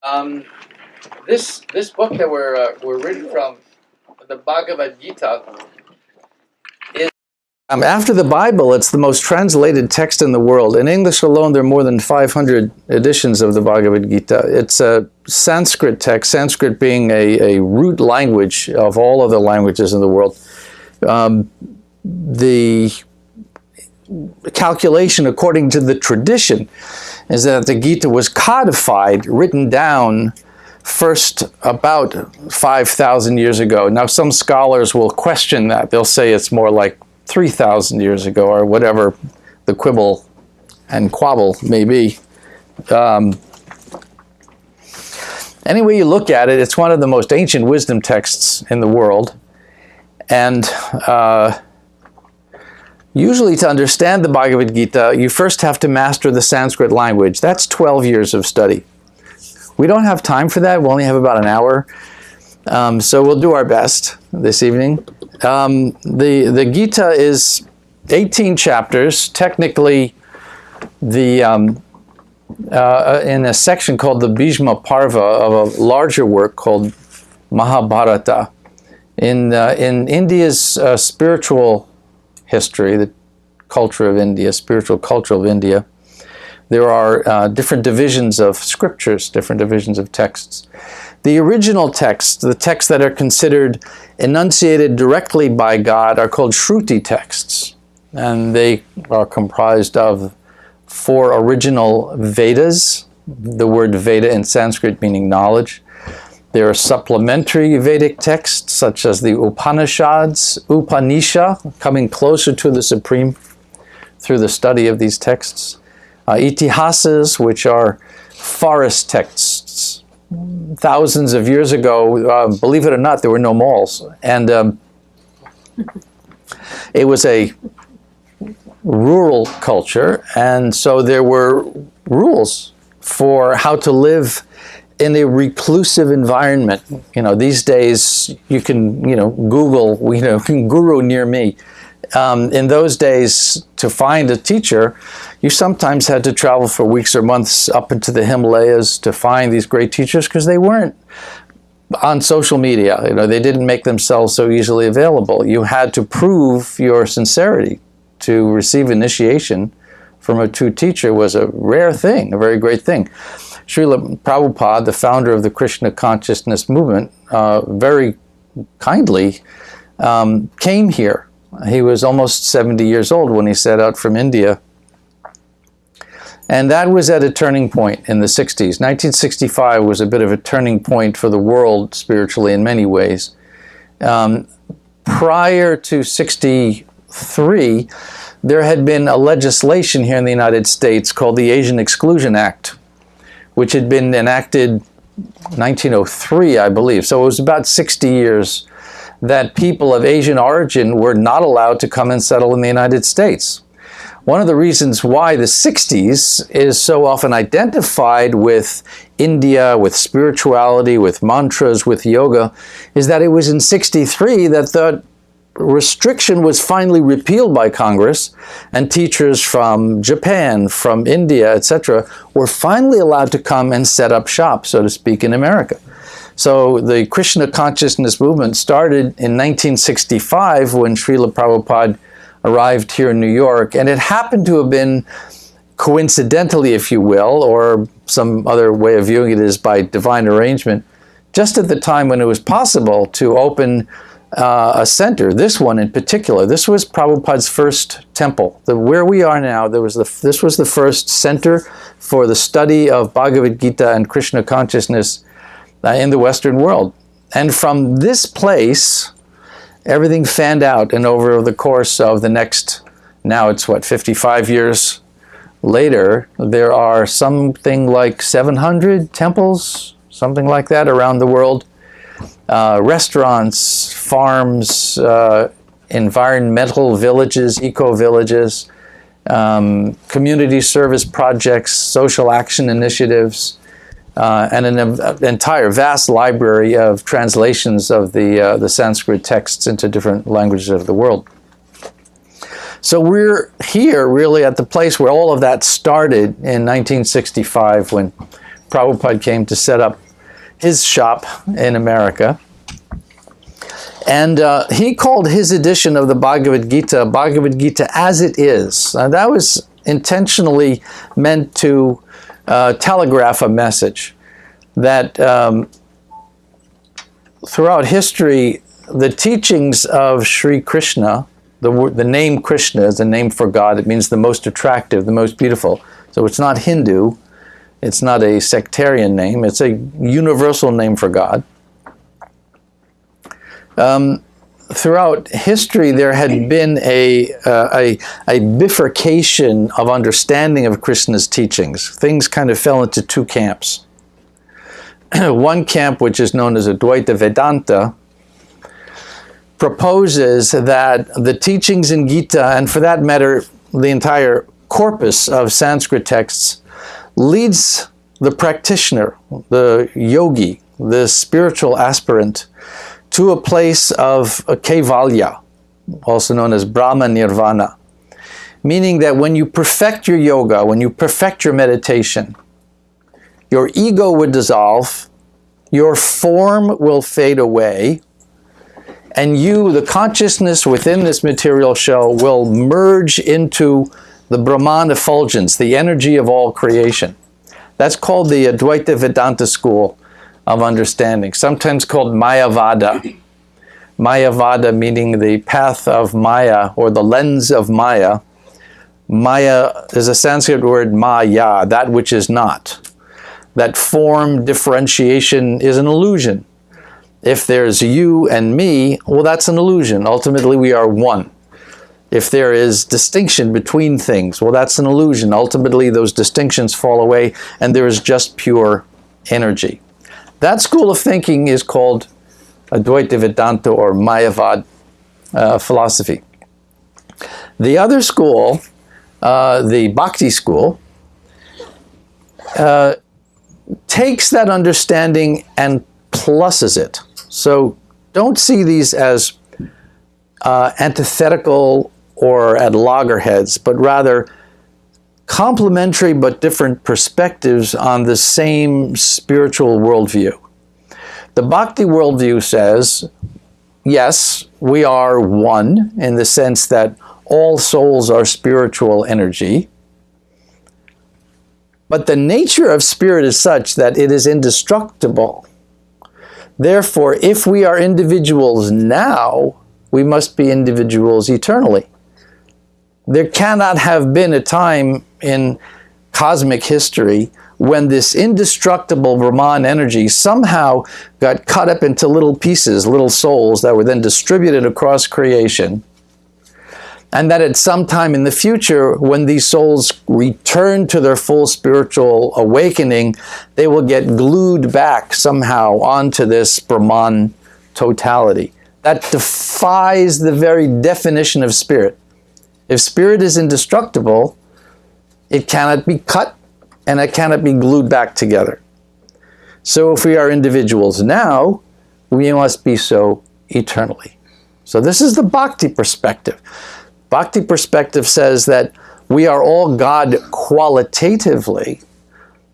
Um, this book that we're reading from, the Bhagavad-gita, is after the Bible. It's the most translated text in the world. In English alone, there are more than 500 editions of the Bhagavad-gita. It's a Sanskrit text. Sanskrit being a root language of all other languages in the world. The calculation, according to the tradition, is that the Gita was codified, written down, first about 5,000 years ago. Now, some scholars will question that. They'll say it's more like 3,000 years ago, or whatever the quibble and quabble may be. Any way you look at it, it's one of the most ancient wisdom texts in the world. And usually to understand the Bhagavad Gita, you first have to master the Sanskrit language. That's 12 years of study. We don't have time for that. We only have about an hour. So we'll do our best this evening. The Gita is 18 chapters. Technically, in a section called the Bhishma Parva of a larger work called Mahabharata. In India's spiritual history, the culture of India, spiritual culture of India, there are different divisions of scriptures, different divisions of texts. The original texts, the texts that are considered enunciated directly by God, are called Shruti texts. And they are comprised of 4 original Vedas, the word Veda in Sanskrit meaning knowledge. There are supplementary Vedic texts, such as the Upanishads, Upanisha, coming closer to the Supreme through the study of these texts. Itihasas, which are forest texts. Thousands of years ago, believe it or not, there were no malls. And it was a rural culture, and so there were rules for how to live in a reclusive environment. These days you can, Google, guru near me. In those days, to find a teacher, you sometimes had to travel for weeks or months up into the Himalayas to find these great teachers, because they weren't on social media. They didn't make themselves so easily available. You had to prove your sincerity. To receive initiation from a true teacher was a rare thing, a very great thing. Srila Prabhupada, the founder of the Krishna consciousness movement, very kindly came here. He was almost 70 years old when he set out from India. And that was at a turning point in the 60s. 1965 was a bit of a turning point for the world spiritually in many ways. Prior to 63, there had been a legislation here in the United States called the Asian Exclusion Act, which had been enacted 1903, I believe. So it was about 60 years that people of Asian origin were not allowed to come and settle in the United States. One of the reasons why the 60s is so often identified with India, with spirituality, with mantras, with yoga, is that it was in 63 that the restriction was finally repealed by Congress, and teachers from Japan, from India, etc., were finally allowed to come and set up shop, so to speak, in America. So the Krishna consciousness movement started in 1965 when Srila Prabhupada arrived here in New York, and it happened to have been coincidentally, if you will, or some other way of viewing it is by divine arrangement, just at the time when it was possible to open a center, this one in particular. This was Prabhupada's first temple. Where we are now, this was the first center for the study of Bhagavad Gita and Krishna consciousness in the Western world. And from this place, everything fanned out, and over the course of the next, now it's 55 years later, there are something like 700 temples, something like that, around the world. Restaurants, farms, environmental villages, eco-villages, community service projects, social action initiatives, and an entire vast library of translations of the Sanskrit texts into different languages of the world. So we're here really at the place where all of that started in 1965 when Prabhupada came to set up his shop in America. And he called his edition of the Bhagavad-gita As It Is. That was intentionally meant to telegraph a message that throughout history, the teachings of Sri Krishna, the name Krishna is a name for God. It means the most attractive, the most beautiful. So it's not Hindu. It's not a sectarian name. It's a universal name for God. Throughout history, there had been a bifurcation of understanding of Krishna's teachings. Things kind of fell into two camps. One camp, which is known as Advaita Vedanta, proposes that the teachings in Gita, and for that matter, the entire corpus of Sanskrit texts, leads the practitioner, the yogi, the spiritual aspirant, to a place of Kaivalya, also known as Brahma Nirvana. Meaning that when you perfect your yoga, when you perfect your meditation, your ego would dissolve, your form will fade away, and you, the consciousness within this material shell, will merge into the Brahman effulgence, the energy of all creation. That's called the Advaita Vedanta school of understanding, sometimes called Mayavada. Mayavada meaning the path of Maya, or the lens of Maya. Maya is a Sanskrit word, Maya, that which is not. That form differentiation is an illusion. If there's you and me, well, that's an illusion. Ultimately, we are one. If there is distinction between things, well, that's an illusion. Ultimately, those distinctions fall away, and there is just pure energy. That school of thinking is called Advaita Vedanta or Mayavad philosophy. The other school, the Bhakti school, takes that understanding and pluses it. So don't see these as antithetical or at loggerheads, but rather complementary but different perspectives on the same spiritual worldview. The Bhakti worldview says, yes, we are one in the sense that all souls are spiritual energy, but the nature of spirit is such that it is indestructible. Therefore, if we are individuals now, we must be individuals eternally. There cannot have been a time in cosmic history when this indestructible Brahman energy somehow got cut up into little pieces, little souls that were then distributed across creation, and that at some time in the future, when these souls return to their full spiritual awakening, they will get glued back somehow onto this Brahman totality. That defies the very definition of spirit. If spirit is indestructible, it cannot be cut and it cannot be glued back together. So if we are individuals now, we must be so eternally. So this is the Bhakti perspective. Bhakti perspective says that we are all God qualitatively,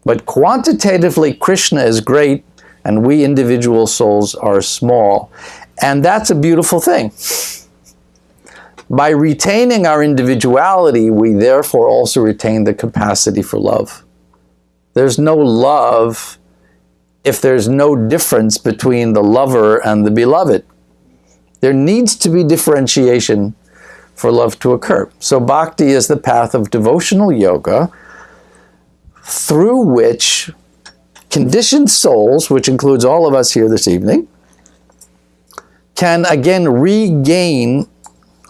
but quantitatively Krishna is great and we individual souls are small. And that's a beautiful thing. By retaining our individuality, we therefore also retain the capacity for love. There's no love if there's no difference between the lover and the beloved. There needs to be differentiation for love to occur. So bhakti is the path of devotional yoga through which conditioned souls, which includes all of us here this evening, can again regain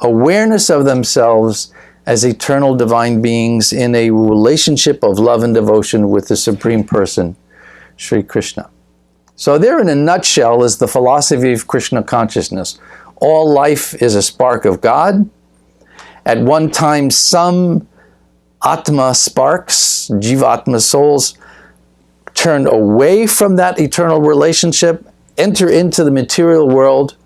awareness of themselves as eternal divine beings in a relationship of love and devotion with the Supreme Person, Sri Krishna. So there in a nutshell is the philosophy of Krishna consciousness. All life is a spark of God. At one time, some Atma sparks, Jivatma souls, turn away from that eternal relationship, enter into the material world.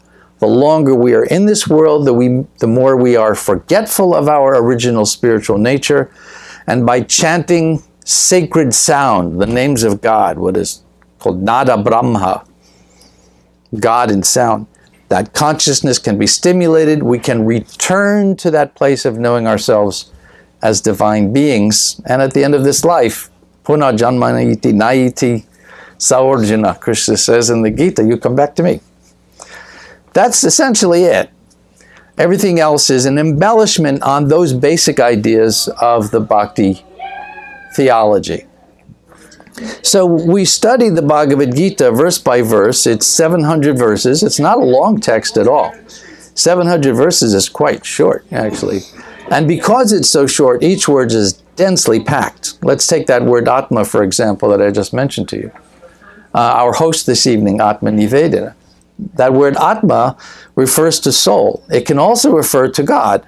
The longer we are in this world, the more we are forgetful of our original spiritual nature. And by chanting sacred sound, the names of God, what is called Nada Brahma, God in sound. That consciousness can be stimulated. We can return to that place of knowing ourselves as divine beings. And at the end of this life, Puna Janmanayiti Nayiti Saorjuna, Krishna says in the Gita, you come back to me. That's essentially it. Everything else is an embellishment on those basic ideas of the Bhakti theology. So we study the Bhagavad-gita verse by verse. It's 700 verses. It's not a long text at all. 700 verses is quite short, actually. And because it's so short, each word is densely packed. Let's take that word Atma, for example, that I just mentioned to you. Our host this evening, Atmanivedana. That word Atma refers to soul. It can also refer to God.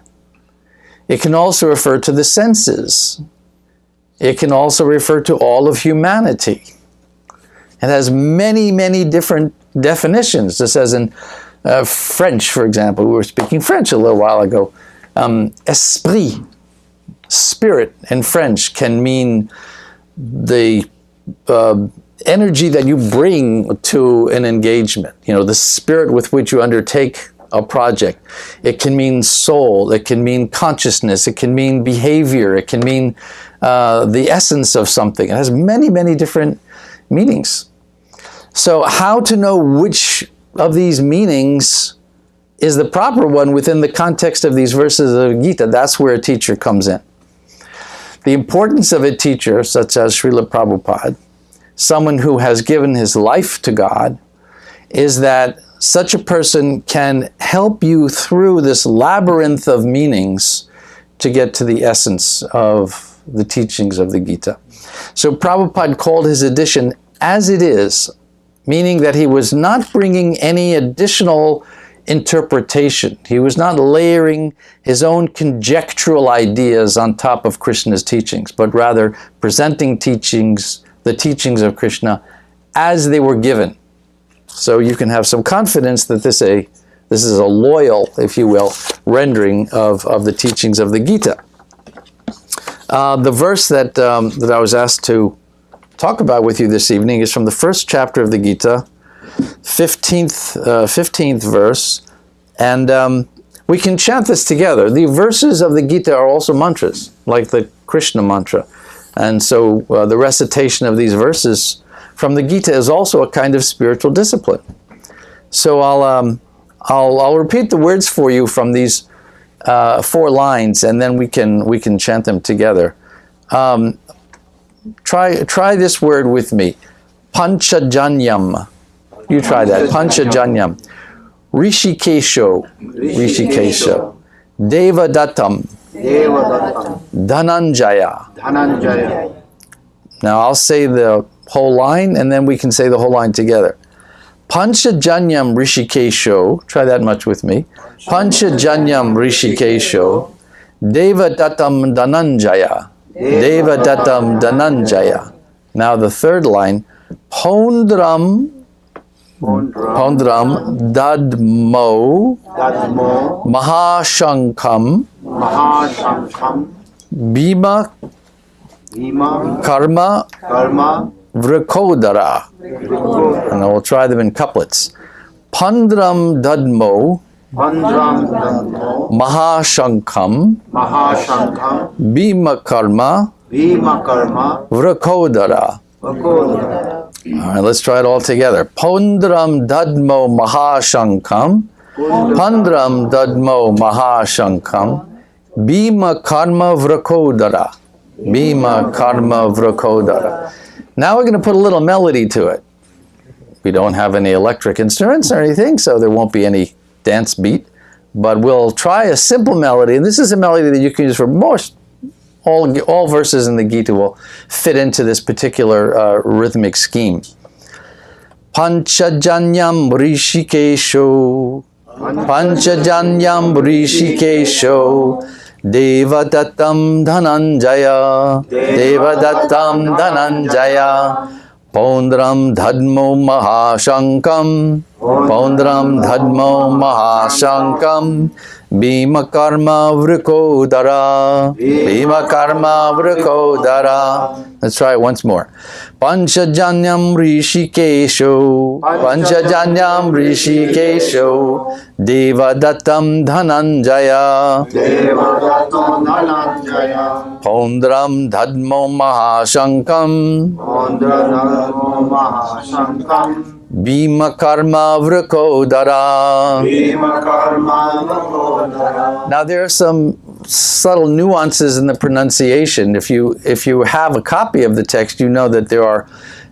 It can also refer to the senses. It can also refer to all of humanity. It has many, many different definitions. Just as in French, for example. We were speaking French a little while ago. Esprit, spirit in French, can mean the energy that you bring to an engagement. You know, the spirit with which you undertake a project. It can mean soul. It can mean consciousness. It can mean behavior. It can mean the essence of something. It has many, many different meanings. So how to know which of these meanings is the proper one within the context of these verses of the Gita? That's where a teacher comes in. The importance of a teacher, such as Srila Prabhupada, someone who has given his life to God, is that such a person can help you through this labyrinth of meanings to get to the essence of the teachings of the Gita. So Prabhupada called his edition As It Is, meaning that he was not bringing any additional interpretation. He was not layering his own conjectural ideas on top of Krishna's teachings, but rather presenting the teachings of Krishna as they were given. So you can have some confidence that this is a loyal, if you will, rendering of the teachings of the Gita. The verse that I was asked to talk about with you this evening is from the first chapter of the Gita, 15th verse, and we can chant this together. The verses of the Gita are also mantras, like the Krishna mantra, and so the recitation of these verses from the Gita is also a kind of spiritual discipline. So I'll repeat the words for you from these 4 lines, and then we can chant them together. Try this word with me. Panchajanyam. You try that. Panchajanyam. Rishikesho. Devadatam. Dhananjaya. Now I'll say the whole line, and then we can say the whole line together. Panchajanyam Rishikesho. Try that much with me. Panchajanyam Rishikesho. Devadatam Dhananjaya. Devadatam Dhananjaya. Now the third line. Pondram Dadmo Mahashankam Bhima Karma Vrakodara. And I will try them in couplets. Pandram Dadmo Mahashankam Bhima Karma Vrakodara. All right, let's try it all together. Pandram Dadmo Mahashankam Pandram Dadmo Mahashankam Bhima Karma Vrakodara. Bhima Karma Vrakodara. Now we're going to put a little melody to it. We don't have any electric instruments or anything, so there won't be any dance beat, but we'll try a simple melody, and this is a melody that you can use for all verses in the Gita will fit into this particular rhythmic scheme. Panchajanyam Rishikesho Panchajanyam Rishikesho Devadatam Dhananjaya Devadatam Dhananjaya Pondram Dhadmo Mahashankam Pondram Dhadmo Mahashankam Bhima karma vrikodara. Bhima karma vrikodara. Let's try it once more. Panchajanyam rishikesho. Panchajanyam rishikesho. Devadatam dhananjaya. Devadatam dhananjaya. Pondram dhadmo mahashankam. Pondranamo mahashankam. Bhima karma vrikodara. Bhima karma vrikodara. Now there are some subtle nuances in the pronunciation. If you have a copy of the text, you know that there are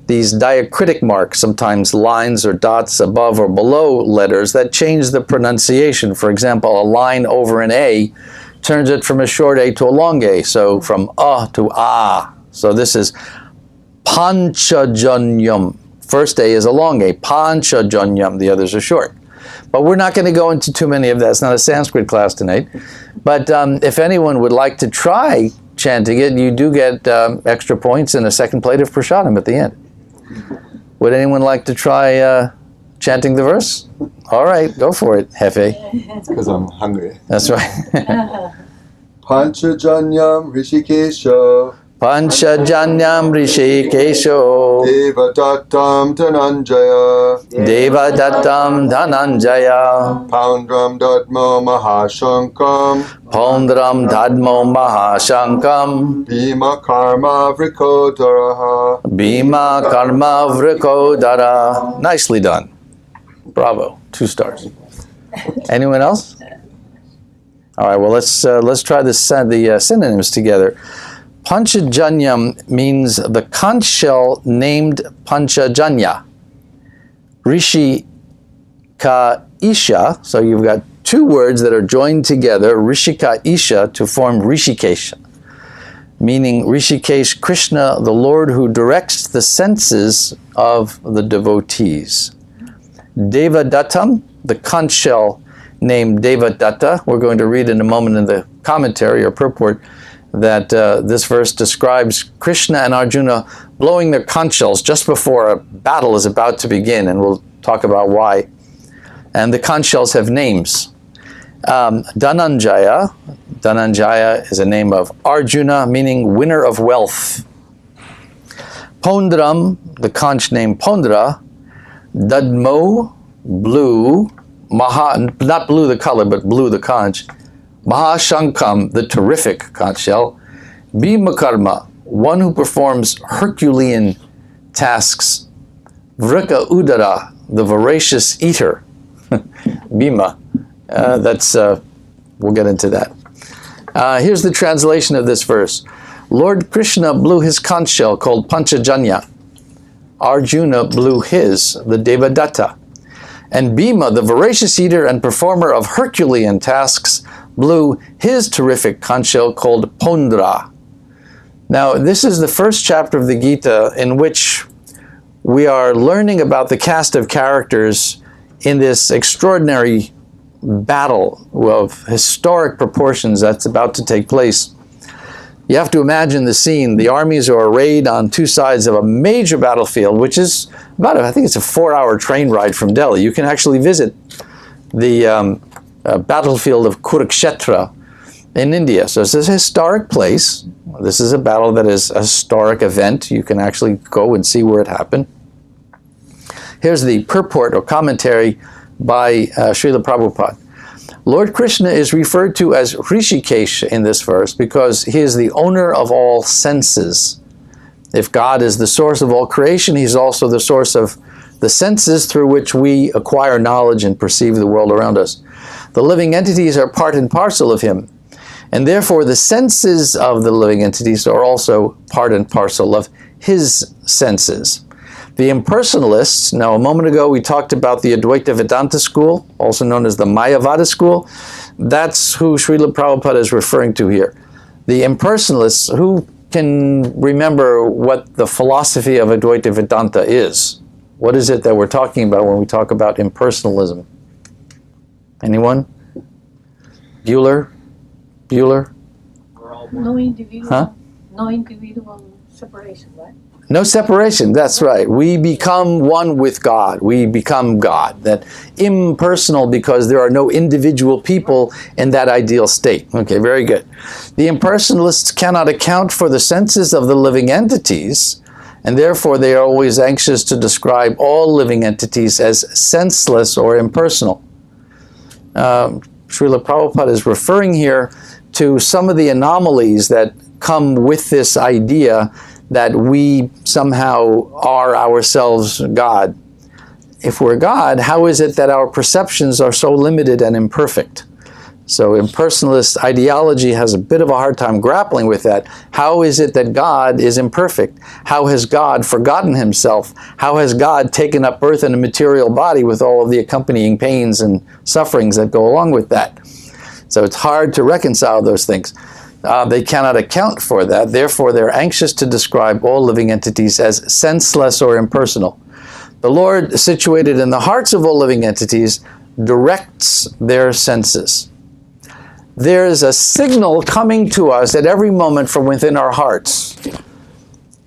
these diacritic marks, sometimes lines or dots above or below letters that change the pronunciation. For example, a line over an A turns it from a short A to a long A, so from to ah. So this is Panchajanyam. First A is a long A, Panchajanyam, the others are short. But we're not going to go into too many of that. It's not a Sanskrit class tonight. But if anyone would like to try chanting it, you do get extra points and a second plate of prasadam at the end. Would anyone like to try chanting the verse? All right, go for it, Hefe. Because I'm hungry. That's right. Panchajanyam Rishikesha Panchajanyam Rishikesho Devadatam Dhananjaya Devadatam Dhananjaya Poundram Dadmo Mahashankam Pondram Dhadmo Mahashankam Bhima Karma Vrikodaraha. Bhima Karma Vrikodara. Nicely done. Bravo. 2 stars. Anyone else? All right, well, let's try the synonyms together. Panchajanyam means the conch shell named Panchajanya. Rishi ka isha, so you've got 2 words that are joined together, Rishika isha, to form Rishikesh, meaning Rishikesh Krishna, the Lord who directs the senses of the devotees. Devadatam, the conch shell named Devadatta. We're going to read in a moment in the commentary or purport that this verse describes Krishna and Arjuna blowing their conch shells just before a battle is about to begin, and we'll talk about why. And the conch shells have names. Dhananjaya. Dhananjaya is a name of Arjuna, meaning winner of wealth. Pondram, the conch named Pondra. Dadmo, blue. Not blue the color, but blue the conch. Mahashankam, the terrific conch shell. Bhima karma, one who performs Herculean tasks. Vrika udara, the voracious eater. Bhima, we'll get into that. Here's the translation of this verse. Lord Krishna blew his conch shell called Panchajanya. Arjuna blew his, the Devadatta. And Bhima, the voracious eater and performer of Herculean tasks, blew his terrific conch shell called Pondra. Now, this is the first chapter of the Gita in which we are learning about the cast of characters in this extraordinary battle of historic proportions that's about to take place. You have to imagine the scene. The armies are arrayed on 2 sides of a major battlefield, which is about, I think it's a 4-hour train ride from Delhi. You can actually visit the battlefield of Kurukshetra in India. So it's a historic place. This is a battle that is a historic event. You can actually go and see where it happened. Here's the purport or commentary by Srila Prabhupada. Lord Krishna is referred to as Rishikesh in this verse because he is the owner of all senses. If God is the source of all creation, he's also the source of the senses through which we acquire knowledge and perceive the world around us. The living entities are part and parcel of him, and therefore the senses of the living entities are also part and parcel of his senses. The impersonalists, now a moment ago we talked about the Advaita Vedanta school, also known as the Mayavada school. That's who Srila Prabhupada is referring to here. The impersonalists, who can remember what the philosophy of Advaita Vedanta is? What is it that we're talking about when we talk about impersonalism? Anyone? Bueller? No individual, no individual separation, right? No separation, that's right. We become one with God. We become God. That impersonal, because there are no individual people in that ideal state. Okay, very good. The impersonalists cannot account for the senses of the living entities, and therefore they are always anxious to describe all living entities as senseless or impersonal. Srila Prabhupada is referring here to some of the anomalies that come with this idea that we somehow are ourselves God. If we're God, how is it that our perceptions are so limited and imperfect? So impersonalist ideology has a bit of a hard time grappling with that. How is it that God is imperfect? How has God forgotten himself? How has God taken up birth in a material body with all of the accompanying pains and sufferings that go along with that? So it's hard to reconcile those things. They cannot account for that. Therefore, they're anxious to describe all living entities as senseless or impersonal. The Lord, situated in the hearts of all living entities, directs their senses. There is a signal coming to us at every moment from within our hearts.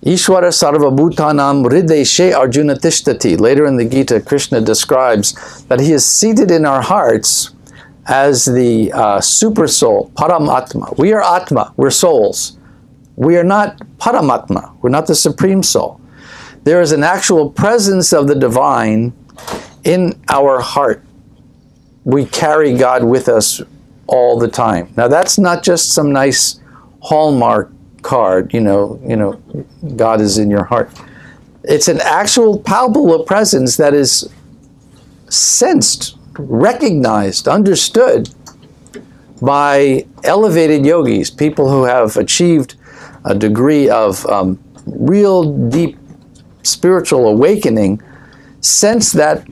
Ishvara sarva bhutanam hrideshe arjuna tishtati. Later in the Gita, Krishna describes that he is seated in our hearts as the super soul, Paramatma. We are Atma, we're souls. We are not Paramatma, we're not the Supreme Soul. There is an actual presence of the divine in our heart. We carry God with us all the time. Now that's not just some nice Hallmark card, you know, God is in your heart. It's an actual palpable presence that is sensed, recognized, understood by elevated yogis, people who have achieved a degree of real deep spiritual awakening, sense that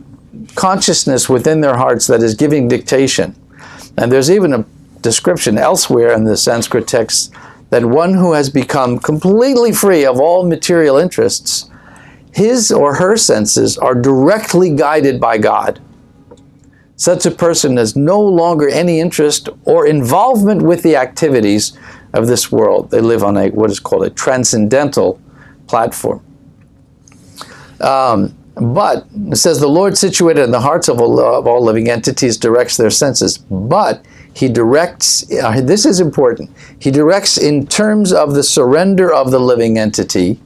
consciousness within their hearts that is giving dictation. And there's even a description elsewhere in the Sanskrit text that one who has become completely free of all material interests, his or her senses are directly guided by God. Such a person has no longer any interest or involvement with the activities of this world. They live on what is called a transcendental platform. But it says the Lord situated in the hearts of all living entities directs their senses. But he directs, this is important, he directs in terms of the surrender of the living entity.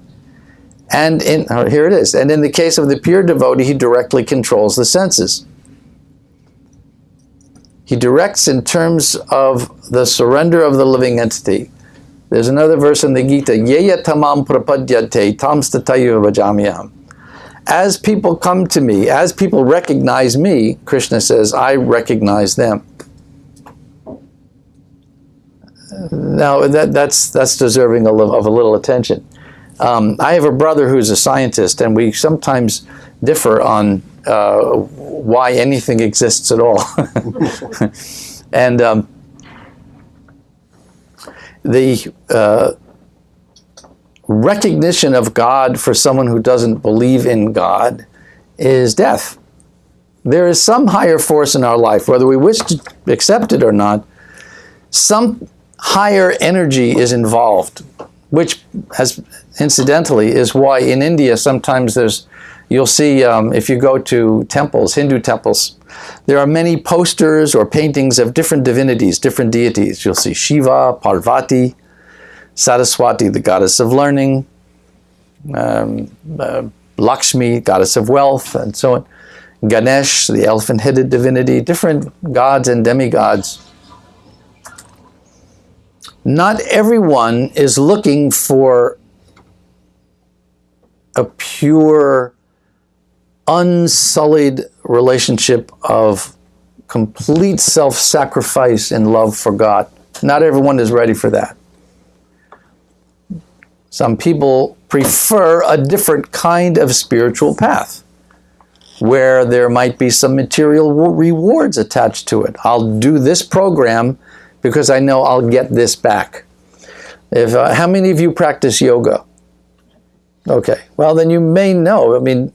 And here it is. And in the case of the pure devotee, he directly controls the senses. He directs in terms of the surrender of the living entity. There's another verse in the Gita, Yeya tamam prapadyate tam statayu vajamyam. As people come to me, as people recognize me, Krishna says, I recognize them. Now, that's deserving of a little attention. I have a brother who's a scientist, and we sometimes differ on why anything exists at all. And the recognition of God for someone who doesn't believe in God is death. There is some higher force in our life, whether we wish to accept it or not, some higher energy is involved, which has, incidentally, is why in India sometimes you'll see, if you go to temples, Hindu temples, there are many posters or paintings of different divinities, different deities. You'll see Shiva, Parvati, Saraswati, the goddess of learning, Lakshmi, goddess of wealth, and so on. Ganesh, the elephant-headed divinity, different gods and demigods. Not everyone is looking for a pure, unsullied relationship of complete self-sacrifice and love for God. Not everyone is ready for that. Some people prefer a different kind of spiritual path where there might be some material rewards attached to it. I'll do this program because I know I'll get this back. How many of you practice yoga? Okay, well then you may know. I mean,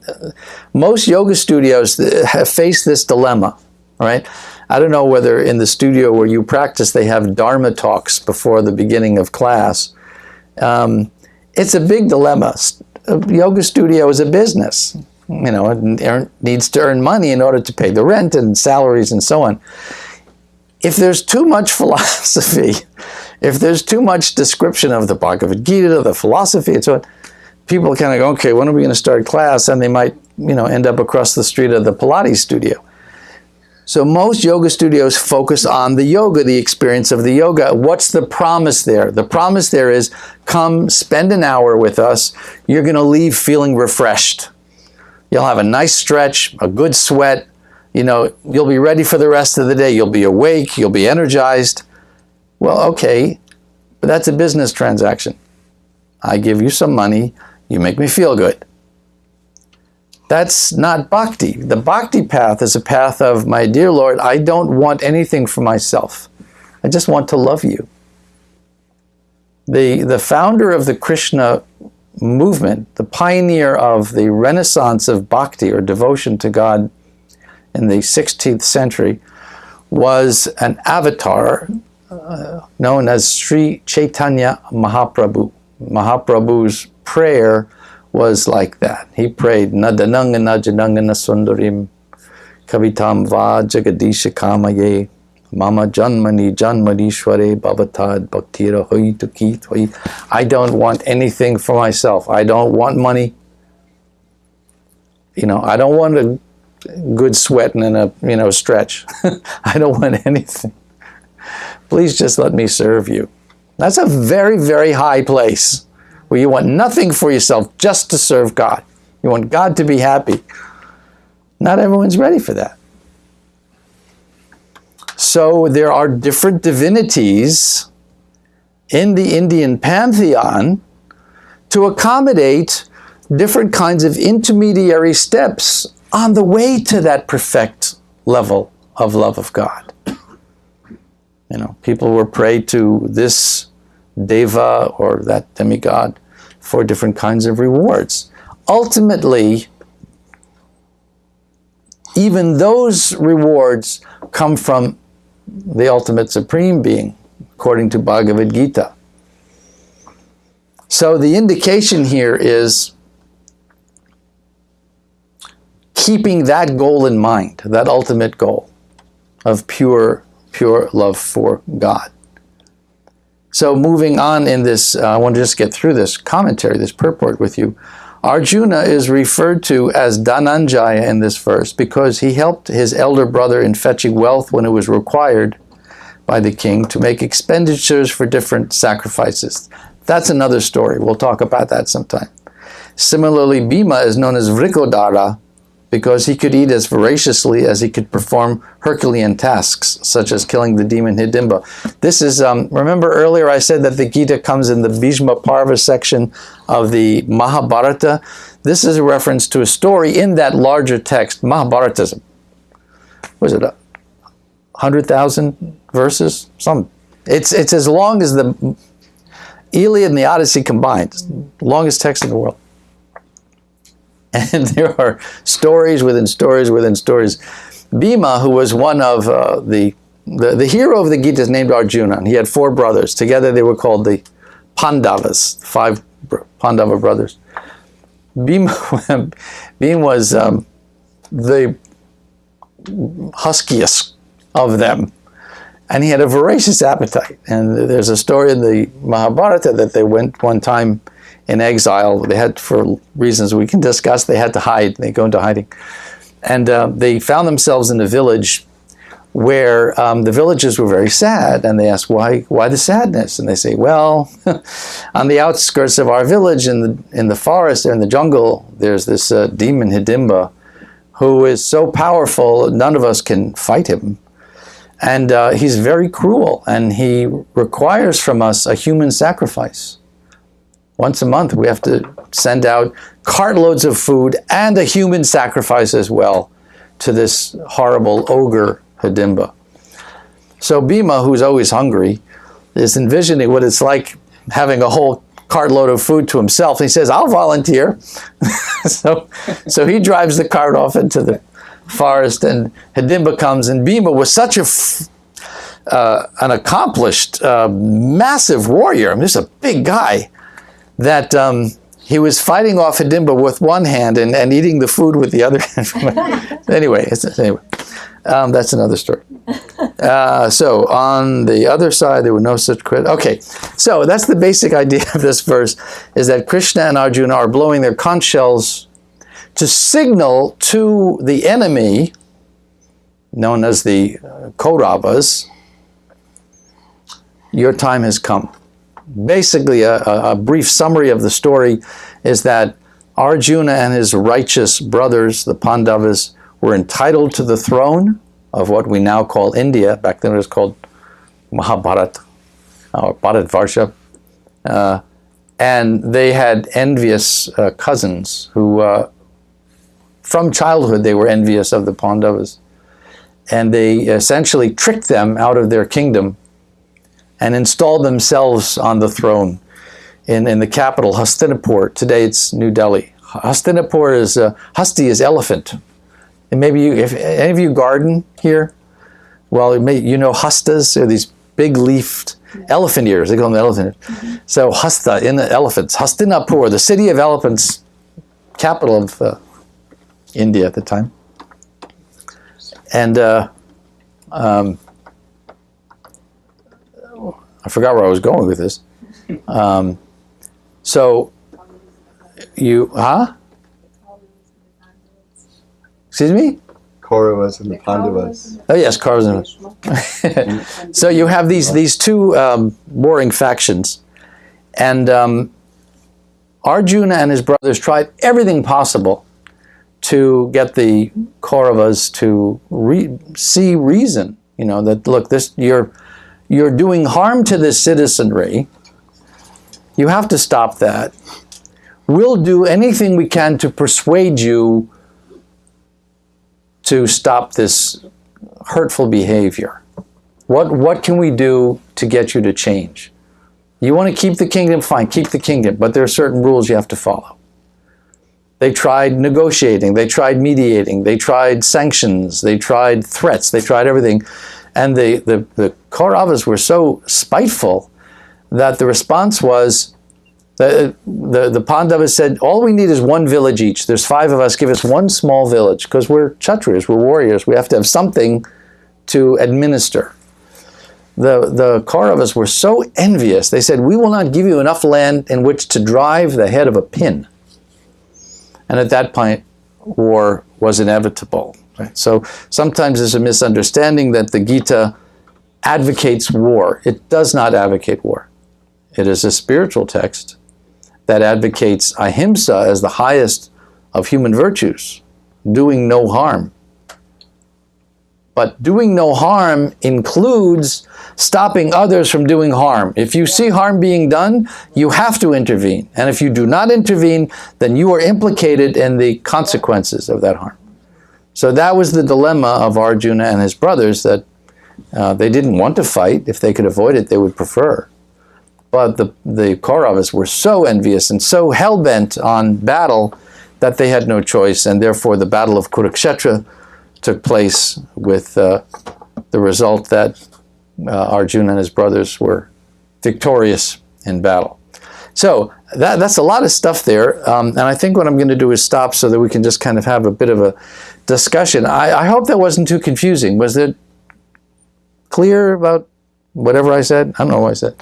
most yoga studios have faced this dilemma, right? I don't know whether in the studio where you practice they have Dharma talks before the beginning of class. It's a big dilemma. a yoga studio is a business. You know, it needs to earn money in order to pay the rent and salaries and so on. If there's too much philosophy, if there's too much description of the Bhagavad-gita, the philosophy and so on, people kind of go, okay, when are we going to start class? And they might, you know, end up across the street of the Pilates studio. So most yoga studios focus on the yoga, the experience of the yoga. What's the promise there? The promise there is, come spend an hour with us. You're going to leave feeling refreshed. You'll have a nice stretch, a good sweat. You know, you'll be ready for the rest of the day. You'll be awake. You'll be energized. Well, okay, but that's a business transaction. I give you some money. You make me feel good. That's not bhakti. The bhakti path is a path of, my dear Lord, I don't want anything for myself. I just want to love you. The founder of the Krishna movement, the pioneer of the renaissance of bhakti or devotion to God in the 16th century, was an avatar known as Sri Chaitanya Mahaprabhu. Mahaprabhu's prayer was like that. He prayed, Nadanangana Janangana Sundarim Kavitam Va Jagadisha Kamaye Mama Janmani Janmadishware Bhavatad Bhaktira Hoi Tukit Hoi. I don't want anything for myself. I don't want money. You know, I don't want a good sweat and a stretch. I don't want anything. Please just let me serve you. That's a very, very high place where you want nothing for yourself, just to serve God. You want God to be happy. Not everyone's ready for that. So there are different divinities in the Indian pantheon to accommodate different kinds of intermediary steps on the way to that perfect level of love of God. You know, people will pray to this deva or that demigod for different kinds of rewards. Ultimately, even those rewards come from the ultimate supreme being, according to Bhagavad-gita. So the indication here is keeping that goal in mind, that ultimate goal of pure love for God. So moving on in this, I want to just get through this commentary, this purport with you. Arjuna is referred to as Dhananjaya in this verse because he helped his elder brother in fetching wealth when it was required by the king to make expenditures for different sacrifices. That's another story. We'll talk about that sometime. Similarly, Bhima is known as Vrikodara because he could eat as voraciously as he could perform Herculean tasks, such as killing the demon Hidimba. This is, remember earlier I said that the Gita comes in the Bhishma Parva section of the Mahabharata? This is a reference to a story in that larger text. Mahabharata, was it 100,000 verses? It's as long as the Iliad and the Odyssey combined. Longest text in the world. And there are stories within stories within stories. Bhima, who was one of the hero of the Gita, is named Arjuna, and he had 4 brothers. Together they were called the Pandavas, 5 Pandava brothers. Bhima was the huskiest of them, and he had a voracious appetite. And there's a story in the Mahabharata that they went one time in exile. They had, for reasons we can discuss, they had to hide. They go into hiding. And they found themselves in a village where the villagers were very sad. And they asked, why the sadness? And they say, well, on the outskirts of our village in the forest or in the jungle, there's this demon Hidimba who is so powerful, none of us can fight him. And he's very cruel, and he requires from us a human sacrifice. Once a month, we have to send out cartloads of food and a human sacrifice as well to this horrible ogre, Hidimba. So Bhima, who's always hungry, is envisioning what it's like having a whole cartload of food to himself. He says, I'll volunteer. so he drives the cart off into the forest, and Hidimba comes, and Bhima was such an accomplished, massive warrior. I mean, just a big guy, that he was fighting off Hidimba with one hand and eating the food with the other hand. Anyway, that's another story. So on the other side, there were no such critics. Okay, so that's the basic idea of this verse, is that Krishna and Arjuna are blowing their conch shells to signal to the enemy, known as the Kauravas, your time has come. Basically, a brief summary of the story is that Arjuna and his righteous brothers, the Pandavas, were entitled to the throne of what we now call India. Back then it was called Mahabharata, or Bharatvarsha. And they had envious cousins who, from childhood, they were envious of the Pandavas. And they essentially tricked them out of their kingdom and installed themselves on the throne in the capital, Hastinapur. Today it's New Delhi. Hastinapur is, Hasti is elephant. And maybe if any of you garden here, well, you know hastas are these big leafed elephant ears. They call them elephant ears. So hasta, in the elephants. Hastinapur, the city of elephants, capital of India at the time. And I forgot where I was going with this. So you, Excuse me? Kauravas and the Pandavas. Oh yes, Kauravas. So you have these two warring factions, and Arjuna and his brothers tried everything possible to get the Kauravas to see reason. You know that, look, you're doing harm to this citizenry. You have to stop that. We'll do anything we can to persuade you to stop this hurtful behavior. What can we do to get you to change? You want to keep the kingdom? Fine, keep the kingdom, but there are certain rules you have to follow. They tried negotiating, they tried mediating, they tried sanctions, they tried threats, they tried everything. And the Kauravas were so spiteful that the response was, the Pandavas said, all we need is one village each. There's 5 of us, give us one small village, because we're Kshatriyas, we're warriors. We have to have something to administer. The Kauravas were so envious, they said, we will not give you enough land in which to drive the head of a pin. And at that point, war was inevitable. Right? So sometimes there's a misunderstanding that the Gita advocates war. It does not advocate war. It is a spiritual text that advocates ahimsa as the highest of human virtues, doing no harm. But doing no harm includes stopping others from doing harm. If you see harm being done, you have to intervene. And if you do not intervene, then you are implicated in the consequences of that harm. So that was the dilemma of Arjuna and his brothers, that they didn't want to fight. If they could avoid it, they would prefer. But the Kauravas were so envious and so hell-bent on battle that they had no choice, and therefore the Battle of Kurukshetra took place with the result that Arjuna and his brothers were victorious in battle. So that's a lot of stuff there, and I think what I'm going to do is stop so that we can just kind of have a bit of a discussion. I hope that wasn't too confusing. Was it clear about whatever I said? I don't know what I said.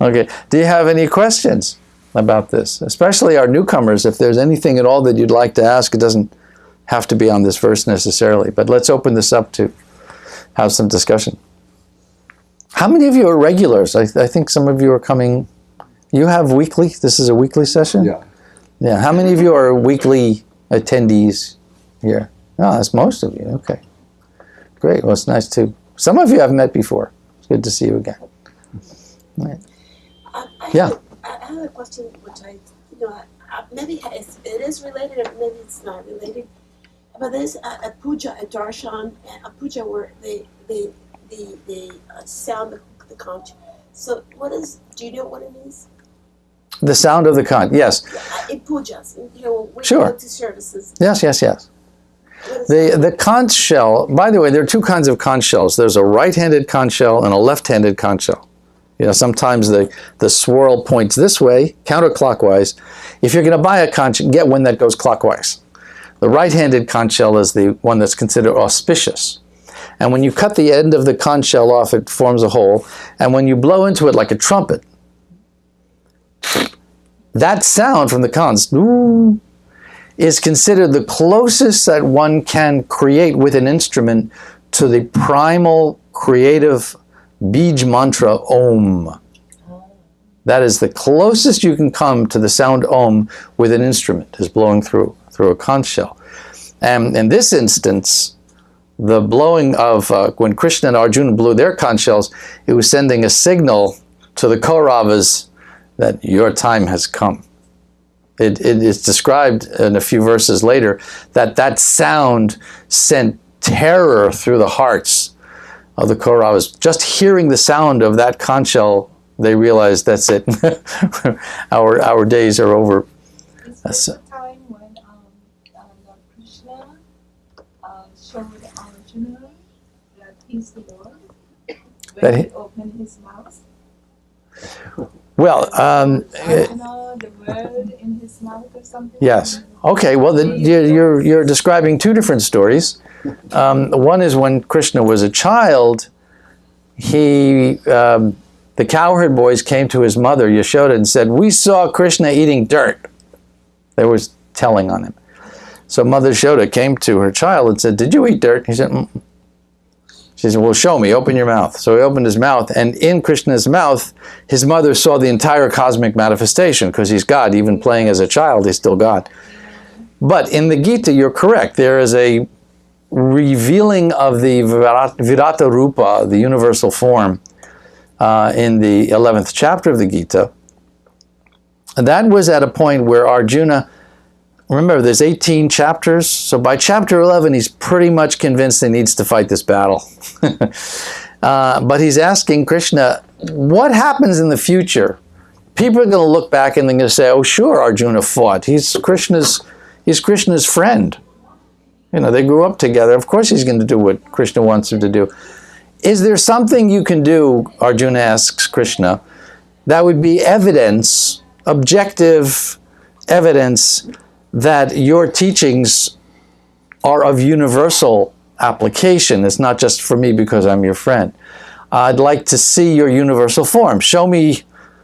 Okay. Do you have any questions about this? Especially our newcomers, if there's anything at all that you'd like to ask, it doesn't have to be on this verse necessarily, but let's open this up to have some discussion. How many of you are regulars? I think some of you are coming. You have weekly? This is a weekly session? Yeah. Yeah. How many of you are weekly attendees here? Oh, that's most of you. Okay. Great. Well, it's nice to. Some of you I've met before. It's good to see you again. Right. Yeah. I have a question which maybe it is related or maybe it's not related. But there's a puja, a darshan, and a puja where they sound the conch. So do you know what it is? The sound of the conch, yes. In pujas, when Sure. you go to services. Yes. What is The conch shell, by the way, there are 2 kinds of conch shells. There's a right-handed conch shell and a left-handed conch shell. Sometimes the swirl points this way, counterclockwise. If you're going to buy a conch, get one that goes clockwise. The right-handed conch shell is the one that's considered auspicious. And when you cut the end of the conch shell off, it forms a hole. And when you blow into it like a trumpet, that sound from the conch is considered the closest that one can create with an instrument to the primal creative Bij mantra Om. That is the closest you can come to the sound Om with an instrument, is blowing through a conch shell. And in this instance, the blowing of, when Krishna and Arjuna blew their conch shells, it was sending a signal to the Kauravas that your time has come. It is described in a few verses later that sound sent terror through the hearts of the Kauravas. Just hearing the sound of that conch shell, they realized that's it. our days are over. Is this the time when Lord Krishna showed Arjuna that he's the Lord? When he opened his mouth? Well, Arjuna, the word in his mouth or something? yes. Okay, well, you're describing two different stories. One is when Krishna was a child, the cowherd boys came to his mother, Yashoda, and said, "We saw Krishna eating dirt." They were telling on him. So Mother Yashoda came to her child and said, "Did you eat dirt?" He said, "Mm." She said, "Well, show me, open your mouth." So he opened his mouth, and in Krishna's mouth, his mother saw the entire cosmic manifestation, because he's God. Even playing as a child, he's still God. But in the Gita, you're correct. There is a revealing of the Virata Rupa, the universal form, in the 11th chapter of the Gita. And that was at a point where Arjuna, remember, there's 18 chapters, so by chapter 11, he's pretty much convinced he needs to fight this battle. But he's asking Krishna, what happens in the future? People are going to look back and they're going to say, "Oh, sure, Arjuna fought. He's Krishna's friend. They grew up together. Of course he's going to do what Krishna wants him to do." Is there something you can do, Arjuna asks Krishna, that would be evidence, objective evidence, that your teachings are of universal application? It's not just for me because I'm your friend. I'd like to see your universal form. Show me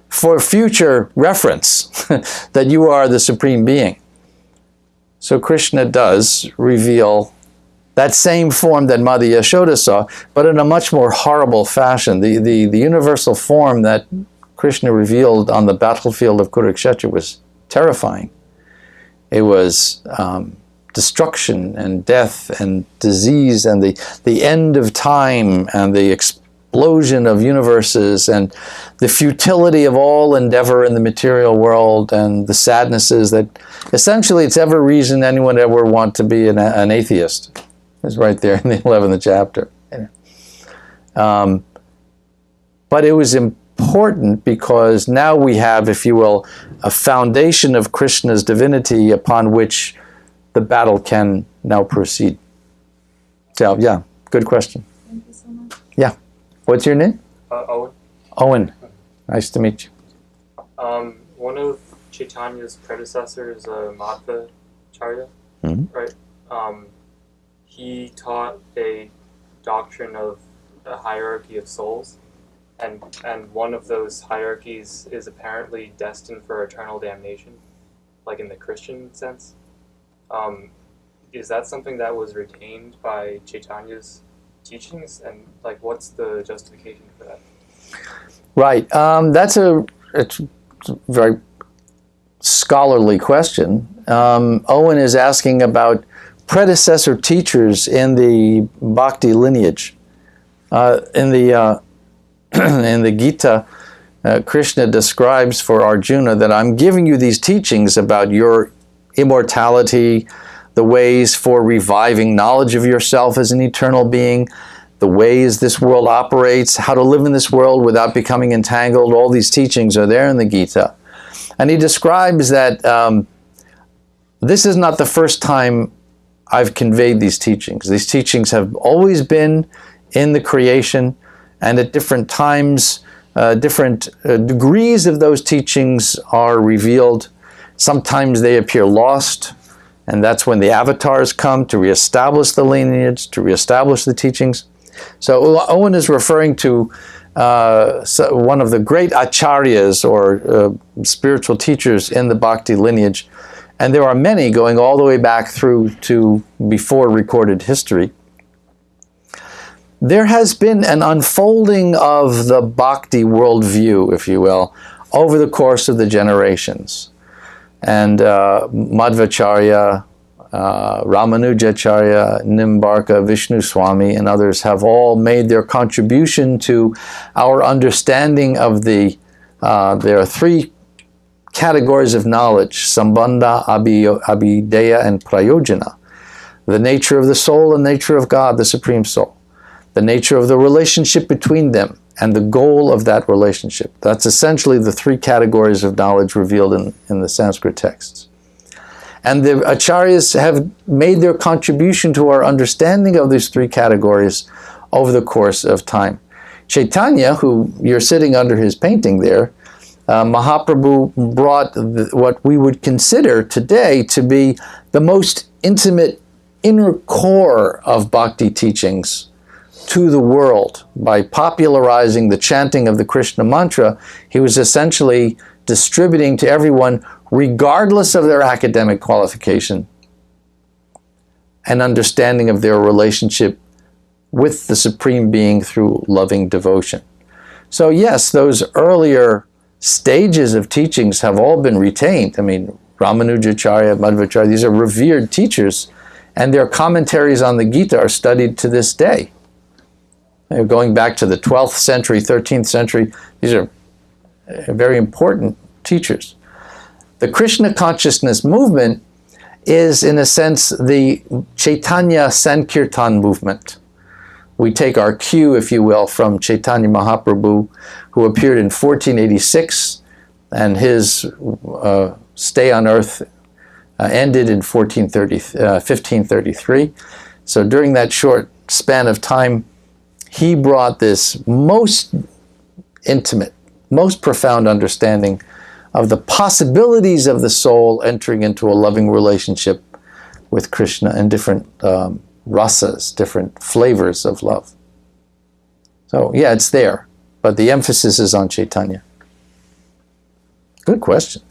for future reference that you are the Supreme Being. So Krishna does reveal that same form that Mother Yashoda saw, but in a much more horrible fashion. The universal form that Krishna revealed on the battlefield of Kurukshetra was terrifying. It was destruction and death and disease and the end of time and the explosion of universes and the futility of all endeavor in the material world and the sadnesses that essentially it's every reason anyone ever want to be an atheist. It's right there in the 11th chapter. But it was important because now we have, if you will, a foundation of Krishna's divinity upon which the battle can now proceed. So, yeah, good question. Thank you so much. Yeah. What's your name? Owen. Owen. Nice to meet you. One of Chaitanya's predecessors, Madhvacharya, right? He taught a doctrine of a hierarchy of souls, and one of those hierarchies is apparently destined for eternal damnation, like in the Christian sense. Is that something that was retained by Chaitanya's teachings, and what's the justification for that? Right. That's a very scholarly question. Owen is asking about predecessor teachers in the Bhakti lineage. In the Gita, Krishna describes for Arjuna that I'm giving you these teachings about your immortality, the ways for reviving knowledge of yourself as an eternal being, the ways this world operates, how to live in this world without becoming entangled. All these teachings are there in the Gita. And he describes that this is not the first time I've conveyed these teachings. These teachings have always been in the creation, and at different times different degrees of those teachings are revealed. Sometimes they appear lost, and that's when the avatars come to reestablish the lineage, to reestablish the teachings. So Owen is referring to one of the great acharyas, or spiritual teachers in the Bhakti lineage, and there are many going all the way back through to before recorded history. There has been an unfolding of the Bhakti worldview, if you will, over the course of the generations. And Madhvacharya, Ramanujacharya, Nimbarka, Vishnu Swami, and others have all made their contribution to our understanding of there are three categories of knowledge: Sambandha, Abhideya, and Prayojana. The nature of the soul and nature of God, the Supreme Soul. The nature of the relationship between them and the goal of that relationship. That's essentially the three categories of knowledge revealed in the Sanskrit texts. And the acharyas have made their contribution to our understanding of these three categories over the course of time. Chaitanya, who you're sitting under his painting there, Mahaprabhu brought what we would consider today to be the most intimate inner core of bhakti teachings to the world. By popularizing the chanting of the Krishna mantra, he was essentially distributing to everyone, regardless of their academic qualification, an understanding of their relationship with the Supreme Being through loving devotion. So yes, those earlier stages of teachings have all been retained. I mean, Ramanujacharya, Madhvacharya, these are revered teachers, and their commentaries on the Gita are studied to this day. Going back to the 12th century, 13th century, these are very important teachers. The Krishna consciousness movement is, in a sense, the Chaitanya Sankirtan movement. We take our cue, if you will, from Chaitanya Mahaprabhu, who appeared in 1486, and his stay on earth ended in 1533. So during that short span of time, he brought this most intimate, most profound understanding of the possibilities of the soul entering into a loving relationship with Krishna and different rasas, different flavors of love. So yeah, it's there, but the emphasis is on Chaitanya. Good question.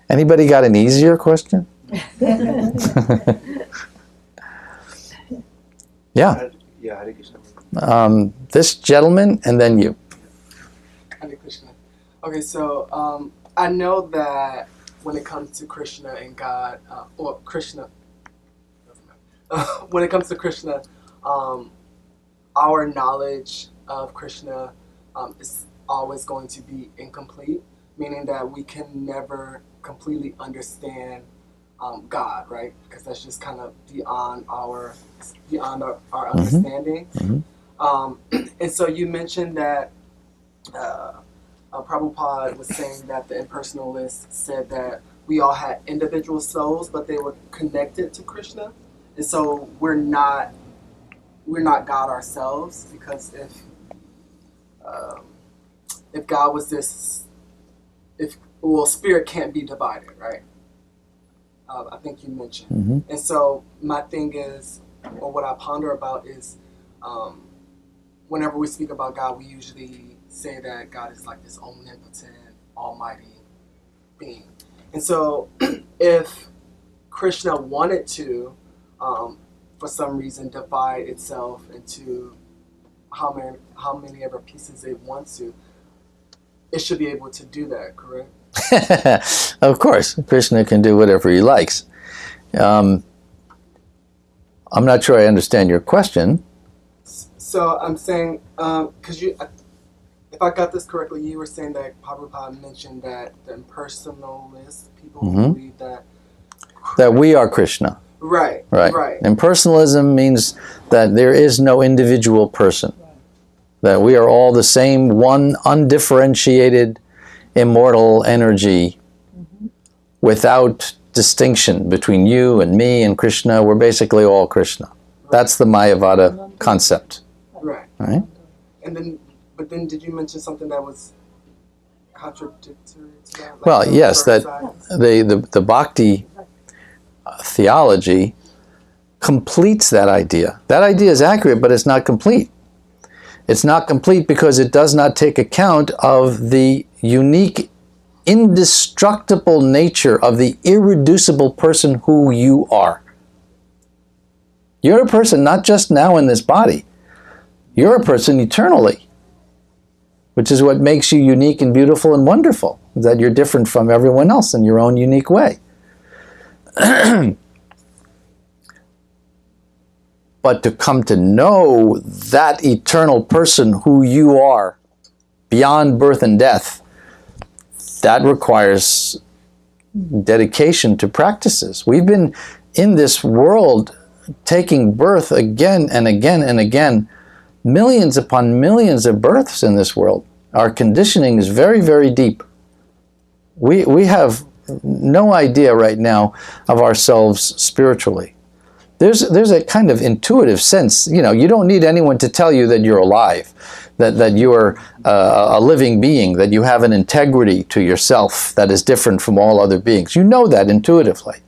Anybody got an easier question? Yeah. Yeah, Hare Krishna. This gentleman and then you. Hare Krishna. Okay, so I know that when it comes to Krishna and God, or Krishna, when it comes to Krishna, our knowledge of Krishna is always going to be incomplete, meaning that we can never completely understand God, right? Because that's just kind of beyond our understanding. Mm-hmm. And so you mentioned that Prabhupada was saying that the impersonalists said that we all had individual souls, but they were connected to Krishna, and so we're not God ourselves, because if God was this, spirit can't be divided, right? I think you mentioned. Mm-hmm. And so my thing is, or what I ponder about is, whenever we speak about God, we usually say that God is like this omnipotent, almighty being. And so if Krishna wanted to, for some reason, divide itself into how many ever pieces it wants to, it should be able to do that, correct? Of course, Krishna can do whatever he likes. I'm not sure I understand your question. So I'm saying, because if I got this correctly, you were saying that Prabhupada mentioned that the impersonalist people Mm-hmm. believe that we are Krishna. Right. Impersonalism means that there is no individual person. That we are all the same, one undifferentiated, immortal energy, without distinction between you and me and Krishna. We're basically all Krishna. That's the Mayavada concept. Right. Right? And then But then did you mention something that was contradictory to that? Like Well, the yes, that side? the bhakti theology completes that idea. That idea is accurate, but it's not complete. It's not complete because it does not take account of the unique, indestructible nature of the irreducible person who you are. You're a person not just now in this body. You're a person eternally, which is what makes you unique and beautiful and wonderful, that you're different from everyone else in your own unique way. But to come to know that eternal person who you are beyond birth and death, that requires dedication to practices. We've been in this world taking birth again and again and again, millions upon millions of births in this world. Our conditioning is very, very deep. We have no idea right now of ourselves spiritually. There's a kind of intuitive sense, you don't need anyone to tell you that you're alive, that you are a living being, that you have an integrity to yourself that is different from all other beings. You know that intuitively.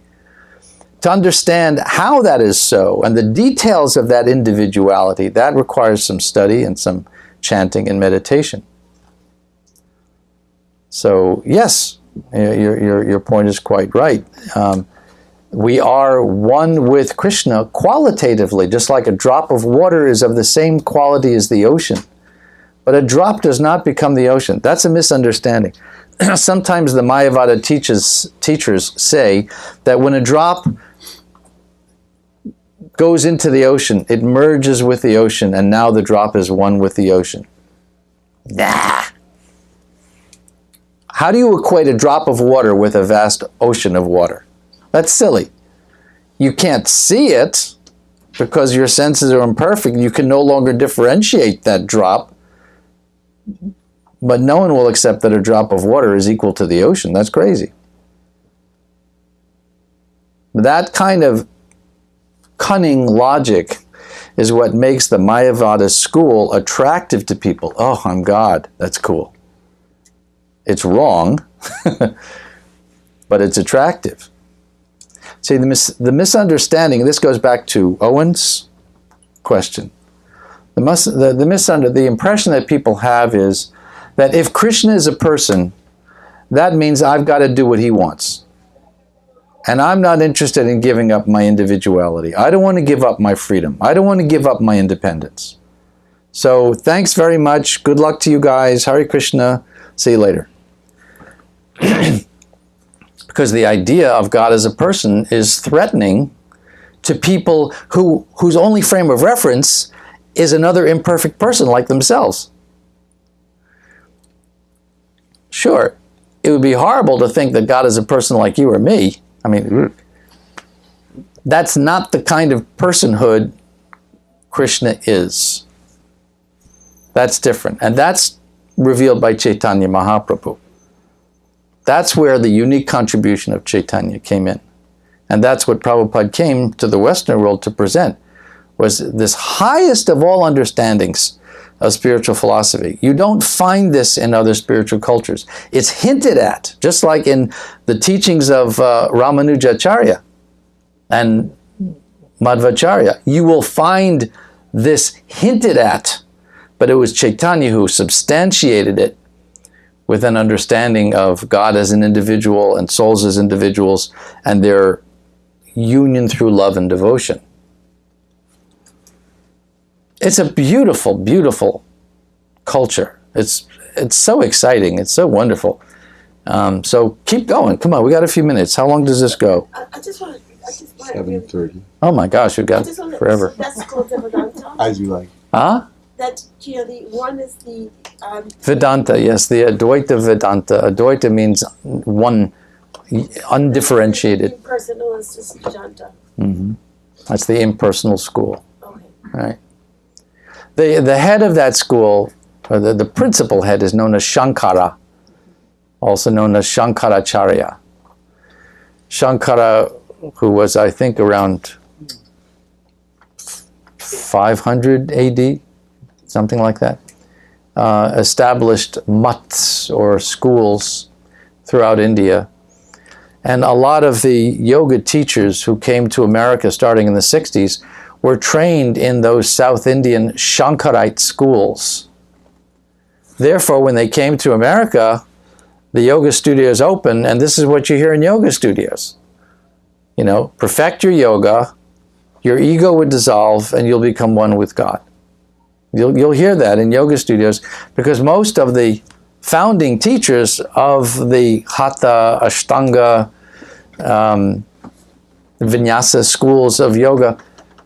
To understand how that is so and the details of that individuality, that requires some study and some chanting and meditation. So yes, your point is quite right. We are one with Krishna qualitatively, just like a drop of water is of the same quality as the ocean. But a drop does not become the ocean. That's a misunderstanding. Sometimes the Mayavada teachers say that when a drop goes into the ocean, it merges with the ocean, and now the drop is one with the ocean. Nah. How do you equate a drop of water with a vast ocean of water? That's silly. You can't see it because your senses are imperfect. You can no longer differentiate that drop. But no one will accept that a drop of water is equal to the ocean. That's crazy. That kind of cunning logic is what makes the Mayavada school attractive to people. Oh, I'm God. That's cool. It's wrong, but it's attractive. See, the misunderstanding, and this goes back to Owen's question. The impression that people have is that if Krishna is a person, that means I've got to do what he wants. And I'm not interested in giving up my individuality. I don't want to give up my freedom. I don't want to give up my independence. So thanks very much. Good luck to you guys. Hare Krishna. See you later. Because the idea of God as a person is threatening to people whose only frame of reference is another imperfect person like themselves. Sure, it would be horrible to think that God is a person like you or me. I mean, that's not the kind of personhood Krishna is. That's different. And that's revealed by Chaitanya Mahaprabhu. That's where the unique contribution of Chaitanya came in. And that's what Prabhupada came to the Western world to present, was this highest of all understandings of spiritual philosophy. You don't find this in other spiritual cultures. It's hinted at, just like in the teachings of Ramanujacharya and Madhvacharya. You will find this hinted at, but it was Chaitanya who substantiated it with an understanding of God as an individual and souls as individuals and their union through love and devotion. It's a beautiful, beautiful culture. It's so exciting. It's so wonderful. So keep going. Come on, we got a few minutes. How long does this go? I just want 7:30. Oh my gosh, we've got forever. That's called the Vedanta. As you like. Huh? That the one is the Vedanta, yes, the Advaita Vedanta. Advaita means one, undifferentiated. Impersonal is just Vedanta. Mm-hmm. That's the impersonal school. Okay. Right. The head of that school, or the principal head, is known as Shankara, also known as Shankaracharya. Shankara, who was, I think, around 500 AD, something like that. established matts or schools throughout India. And a lot of the yoga teachers who came to America starting in the 60s were trained in those South Indian Shankarite schools. Therefore, when they came to America, the yoga studios opened, and this is what you hear in yoga studios. You know, perfect your yoga, your ego would dissolve, and you'll become one with God. You'll hear that in yoga studios, because most of the founding teachers of the Hatha, Ashtanga, Vinyasa schools of yoga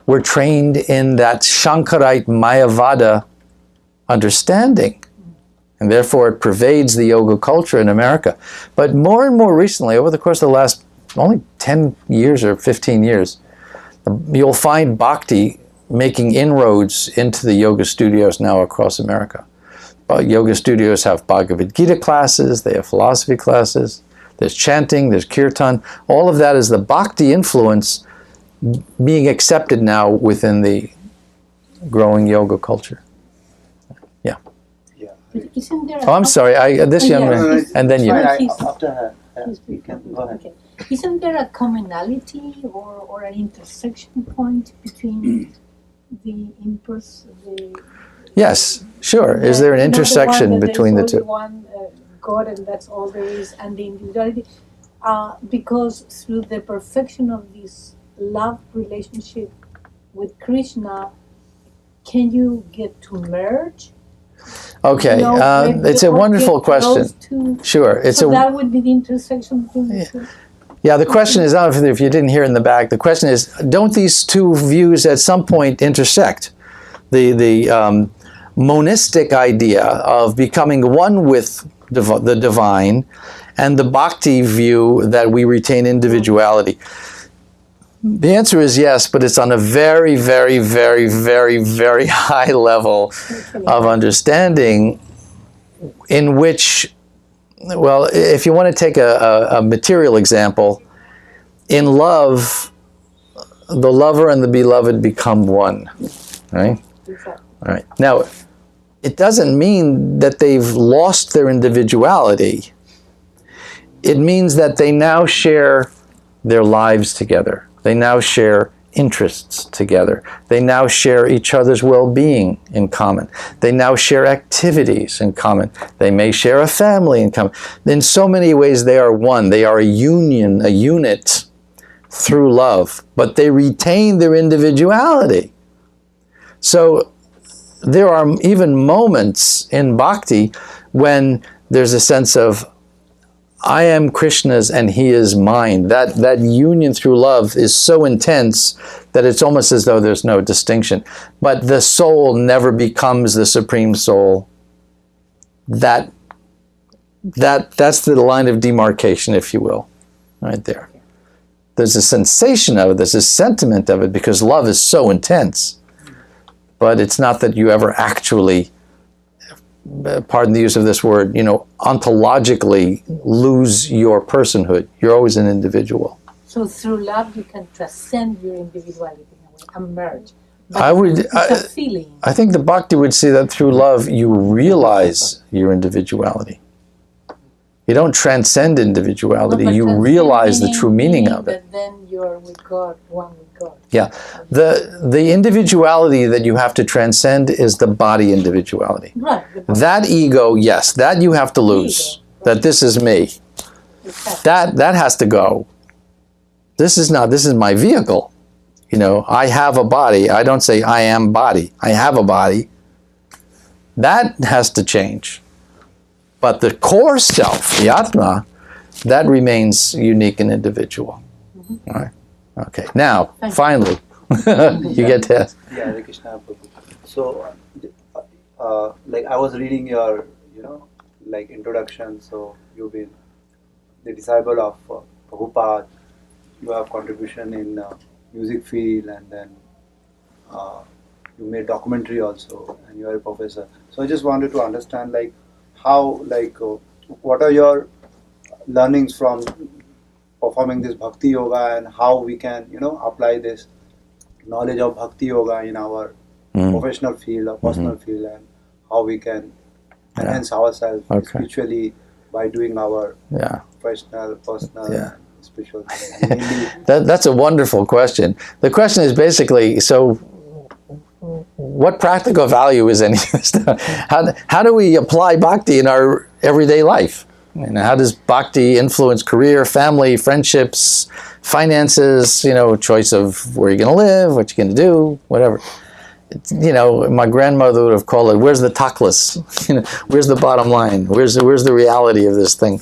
were trained in that Shankarite Mayavada understanding. And therefore it pervades the yoga culture in America. But more and more recently, over the course of the last only 10 years or 15 years, you'll find bhakti making inroads into the yoga studios now across America. Yoga studios have Bhagavad-gita classes, they have philosophy classes, there's chanting, there's kirtan. All of that is the bhakti influence being accepted now within the growing yoga culture. Yeah. Isn't there Oh, I'm sorry. This young man, and then you. After her, you can go ahead. Okay. Isn't there a commonality or an intersection point between the impulse, Yes, sure. Is there an intersection between the two? One God, and that's all there is, and the individuality, because through the perfection of this love relationship with Krishna, can you get to merge? Okay, You know, it's a or wonderful get question. those two? Sure, it's So a that would be the intersection between the two. yeah. The question is, I don't know if you didn't hear in the back. The question is, don't these two views at some point intersect? The monistic idea of becoming one with the divine, and the bhakti view that we retain individuality. The answer is yes, but it's on a very, very, very, very, very high level of understanding, in which, well, if you want to take a material example, in love, the lover and the beloved become one, right? All right. Now, it doesn't mean that they've lost their individuality. It means that they now share their lives together. They now share interests together. They now share each other's well-being in common. They now share activities in common. They may share a family in common. In so many ways, they are one. They are a union, a unit through love, but they retain their individuality. So there are even moments in bhakti when there's a sense of, I am Krishna's and he is mine. That union through love is so intense that it's almost as though there's no distinction. But the soul never becomes the supreme soul. That's the line of demarcation, if you will, right there. There's a sensation of it, there's a sentiment of it, because love is so intense. But it's not that you ever actually, pardon the use of this word, ontologically lose your personhood. You're always an individual. So through love, you can transcend your individuality in a way, and merge. But a feeling. I think the bhakti would say that through love, you realize your individuality. You don't transcend individuality, you realize the true meaning of it. That then you're with God, one with God. Yeah. The individuality that you have to transcend is the body individuality. Right. That ego, yes, that you have to lose. That this is me. Exactly. That has to go. This is my vehicle. I have a body. I don't say I am body. I have a body. That has to change. But the core self, the Atma, that remains unique and individual. Mm-hmm. All right. Okay. Now, finally, you get to ask. Yeah, Hare Krishna Prabhu. So, I was reading your, introduction. So you've been the disciple of Prabhupada. You have contribution in music field, and then you made documentary also, and you are a professor. So I just wanted to understand, how, what are your learnings from performing this bhakti yoga, and how we can, apply this knowledge of bhakti yoga in our professional field or personal field, and how we can enhance ourselves Okay. spiritually by doing our Yeah. personal, Yeah. spiritual things. Mainly, That's a wonderful question. The question is basically, so what practical value is any of this stuff? How do we apply bhakti in our everyday life? And how does bhakti influence career, family, friendships, finances, choice of where you're going to live, what you're going to do, whatever. My grandmother would have called it, where's the taklas? Where's the bottom line? Where's the reality of this thing?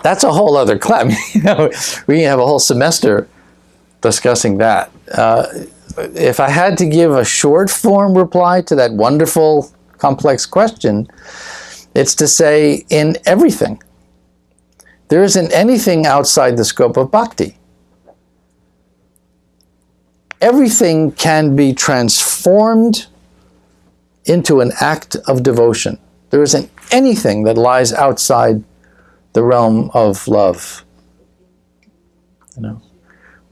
That's a whole other class. We can have a whole semester discussing that. If I had to give a short form reply to that wonderful, complex question, it's to say, in everything. There isn't anything outside the scope of bhakti. Everything can be transformed into an act of devotion. There isn't anything that lies outside the realm of love.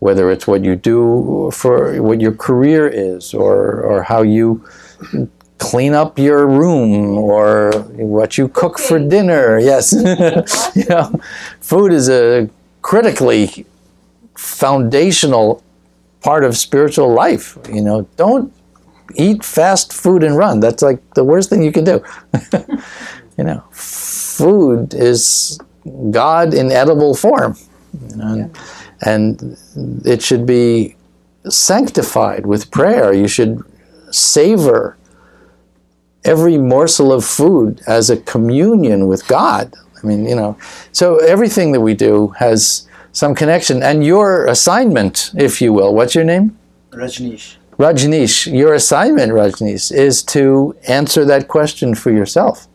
Whether it's what you do for what your career is, or how you clean up your room, or what you cook for dinner. Yes. Food is a critically foundational part of spiritual life. Don't eat fast food and run. That's like the worst thing you can do. Food is God in edible form. And it should be sanctified with prayer. You should savor every morsel of food as a communion with God. So everything that we do has some connection. And your assignment, if you will, what's your name? Rajneesh. Rajneesh, your assignment, Rajneesh, is to answer that question for yourself.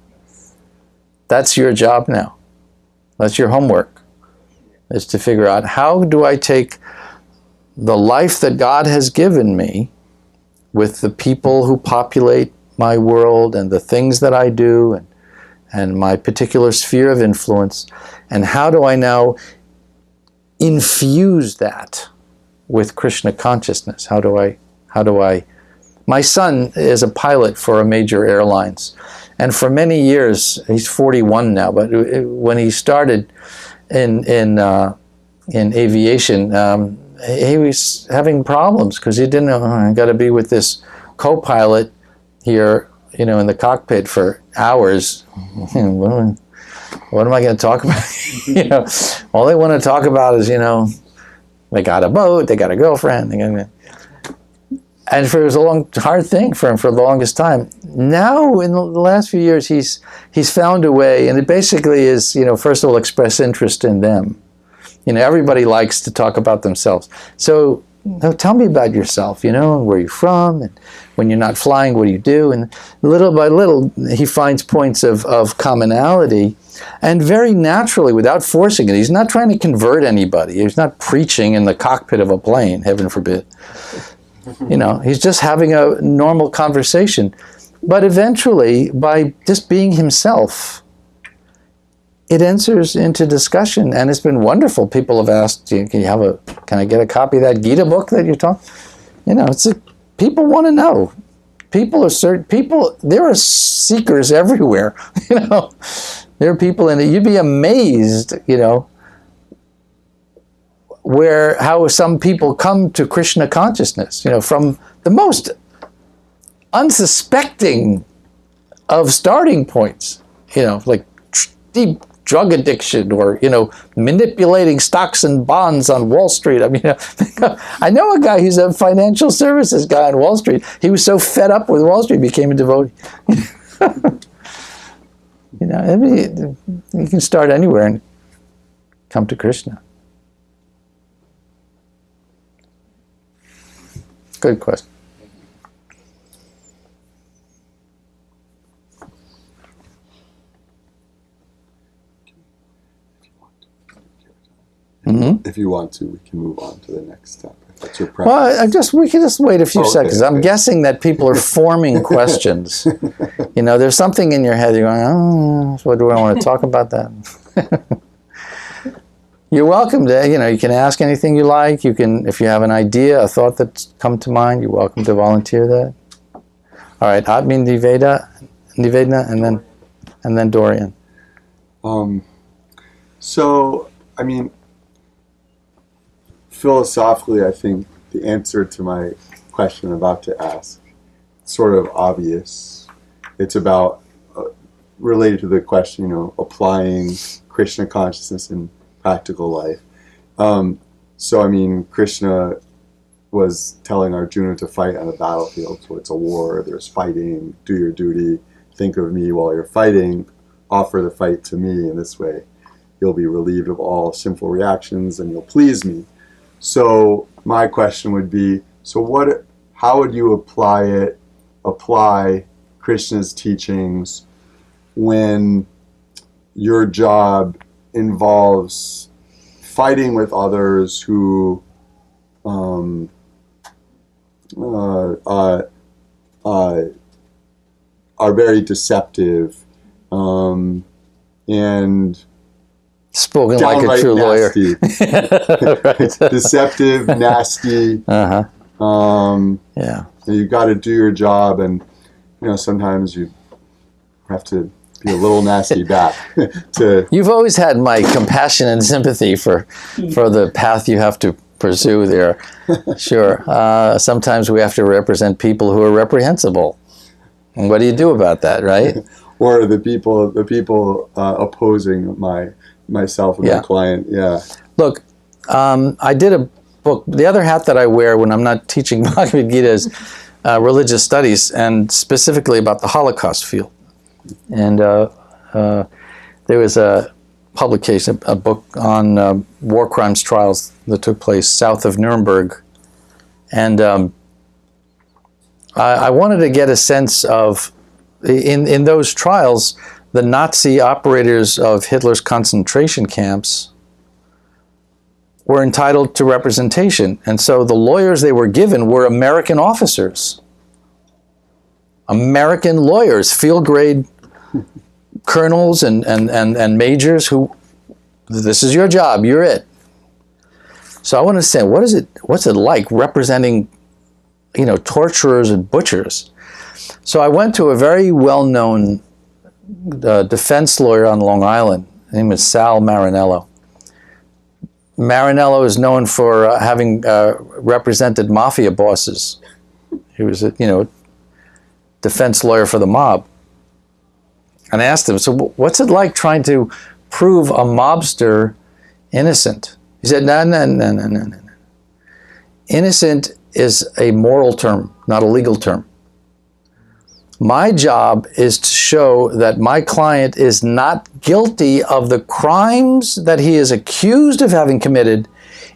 That's your job now. That's your homework, is to figure out, how do I take the life that God has given me with the people who populate my world and the things that I do and my particular sphere of influence, and how do I now infuse that with Krishna consciousness? How do I my son is a pilot for a major airlines, and for many years, he's 41 now, but when he started in aviation, he was having problems because he didn't know, I got to be with this co-pilot here, in the cockpit for hours. What am I going to talk about? All they want to talk about is, they got a boat, they got a girlfriend, and it was a hard thing for him for the longest time. Now, in the last few years, he's found a way, and it basically is, first of all, express interest in them. Everybody likes to talk about themselves. So, tell me about yourself, where you're from, and when you're not flying, what do you do? And little by little, he finds points of commonality, and very naturally, without forcing it. He's not trying to convert anybody. He's not preaching in the cockpit of a plane, heaven forbid. He's just having a normal conversation. But eventually, by just being himself, it enters into discussion, and it's been wonderful. People have asked, can I get a copy of that Gita book that you're talking? People want to know. There are seekers everywhere. There are people in it. You'd be amazed, how some people come to Krishna consciousness, from the most unsuspecting of starting points, like deep drug addiction, or manipulating stocks and bonds on Wall Street. I know a guy who's a financial services guy on Wall Street. He was so fed up with Wall Street, became a devotee. You can start anywhere and come to Krishna. Good question. Mm-hmm. If you want to, we can move on to the next step. If that's your preference. Well, we can just wait a few seconds. Okay. I'm guessing that people are forming questions. There's something in your head. You're going, what do I want to talk about that? You're welcome to, you can ask anything you like. You can, if you have an idea, a thought that's come to mind, you're welcome to volunteer that. All right, Atmanivedana, and then Dorian. So, I mean, philosophically, I think the answer to my question I'm about to ask is sort of obvious. It's about, related to the question, applying Krishna consciousness in practical life. So, I mean, Krishna was telling Arjuna to fight on a battlefield. So it's a war, there's fighting, do your duty, think of me while you're fighting, offer the fight to me in this way. You'll be relieved of all sinful reactions and you'll please me. So my question would be, how would you apply Krishna's teachings when your job involves fighting with others who are very deceptive and spoken like a true lawyer. Right. Deceptive, nasty. Yeah. You got to do your job, and sometimes you have to be a little nasty back. You've always had my compassion and sympathy for the path you have to pursue there. Sure. Sometimes we have to represent people who are reprehensible. And what do you do about that, right? Or the people opposing myself and my client. Yeah. Look, I did a book. The other hat that I wear when I'm not teaching Bhagavad-gita is religious studies, and specifically about the Holocaust field. And there was a publication, a book on war crimes trials that took place south of Nuremberg. And I wanted to get a sense of, in those trials, the Nazi operators of Hitler's concentration camps were entitled to representation. And so the lawyers they were given were American officers. American lawyers, field grade colonels and majors who, this is your job, you're it. So I want to say, what's it like representing, torturers and butchers? So I went to a very well-known defense lawyer on Long Island. His name is Sal Marinello. Marinello is known for having represented mafia bosses. He was a, defense lawyer for the mob. And I asked him, so what's it like trying to prove a mobster innocent? He said, no. Innocent is a moral term, not a legal term. My job is to show that my client is not guilty of the crimes that he is accused of having committed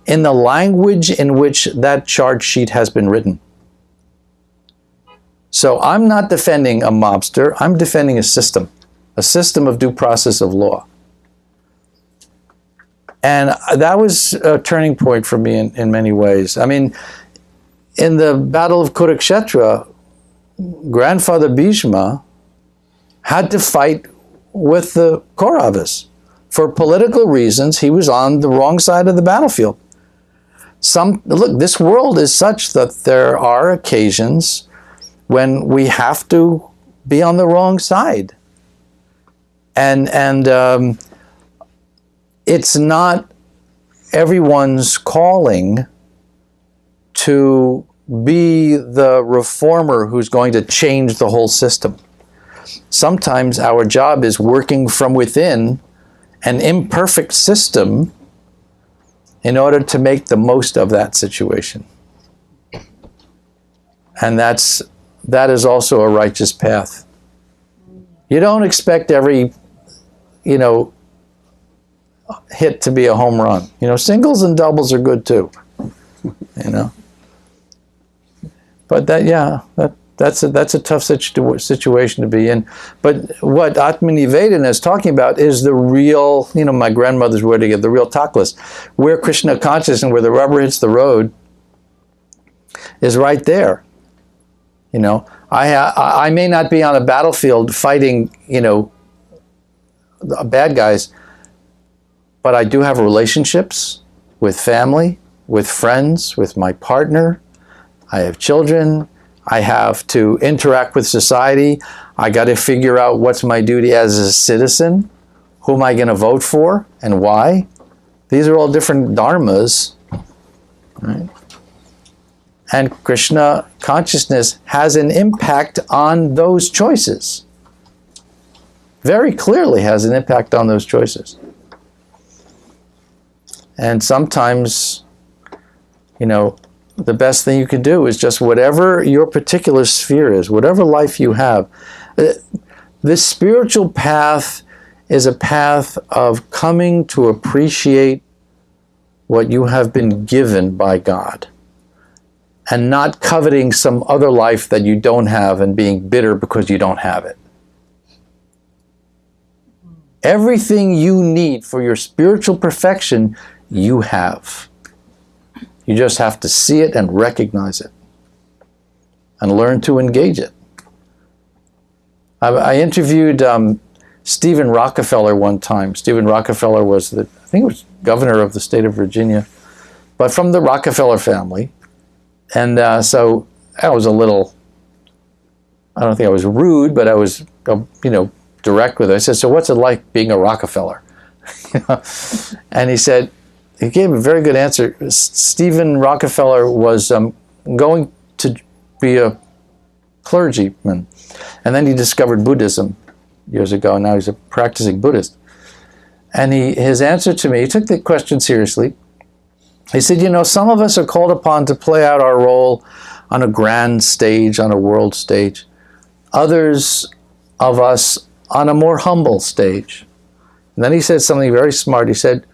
in the language in which that charge sheet has been written. So I'm not defending a mobster, I'm defending a system of due process of law. And that was a turning point for me in many ways. I mean, in the Battle of Kurukshetra, Grandfather Bhishma had to fight with the Kauravas. For political reasons, he was on the wrong side of the battlefield. Look, this world is such that there are occasions when we have to be on the wrong side. And it's not everyone's calling to be the reformer who's going to change the whole system. Sometimes our job is working from within an imperfect system in order to make the most of that situation. And that is also a righteous path. You don't expect every, hit to be a home run. Singles and doubles are good too. But that's a tough situation to be in. But what Atmanivedana is talking about is the real, my grandmother's word again, the real taklas, where Krishna consciousness and where the rubber hits the road is right there. I may not be on a battlefield fighting, bad guys, but I do have relationships with family, with friends, with my partner. I have children. I have to interact with society. I got to figure out what's my duty as a citizen. Who am I going to vote for and why? These are all different dharmas. Right? And Krishna consciousness has an impact on those choices. Very clearly has an impact on those choices. And sometimes, the best thing you can do is just whatever your particular sphere is, whatever life you have. This spiritual path is a path of coming to appreciate what you have been given by God and not coveting some other life that you don't have and being bitter because you don't have it. Everything you need for your spiritual perfection, you have. You just have to see it and recognize it and learn to engage it. I interviewed Stephen Rockefeller one time. Stephen Rockefeller was I think it was governor of the state of Virginia, but from the Rockefeller family. And so I was a little, I don't think I was rude, but I was, direct with it. I said, so what's it like being a Rockefeller? And he gave a very good answer. Stephen Rockefeller was going to be a clergyman, and then he discovered Buddhism years ago, and now he's a practicing Buddhist. And his answer to me, he took the question seriously. He said, some of us are called upon to play out our role on a grand stage, on a world stage. Others of us on a more humble stage. And then he said something very smart. He said,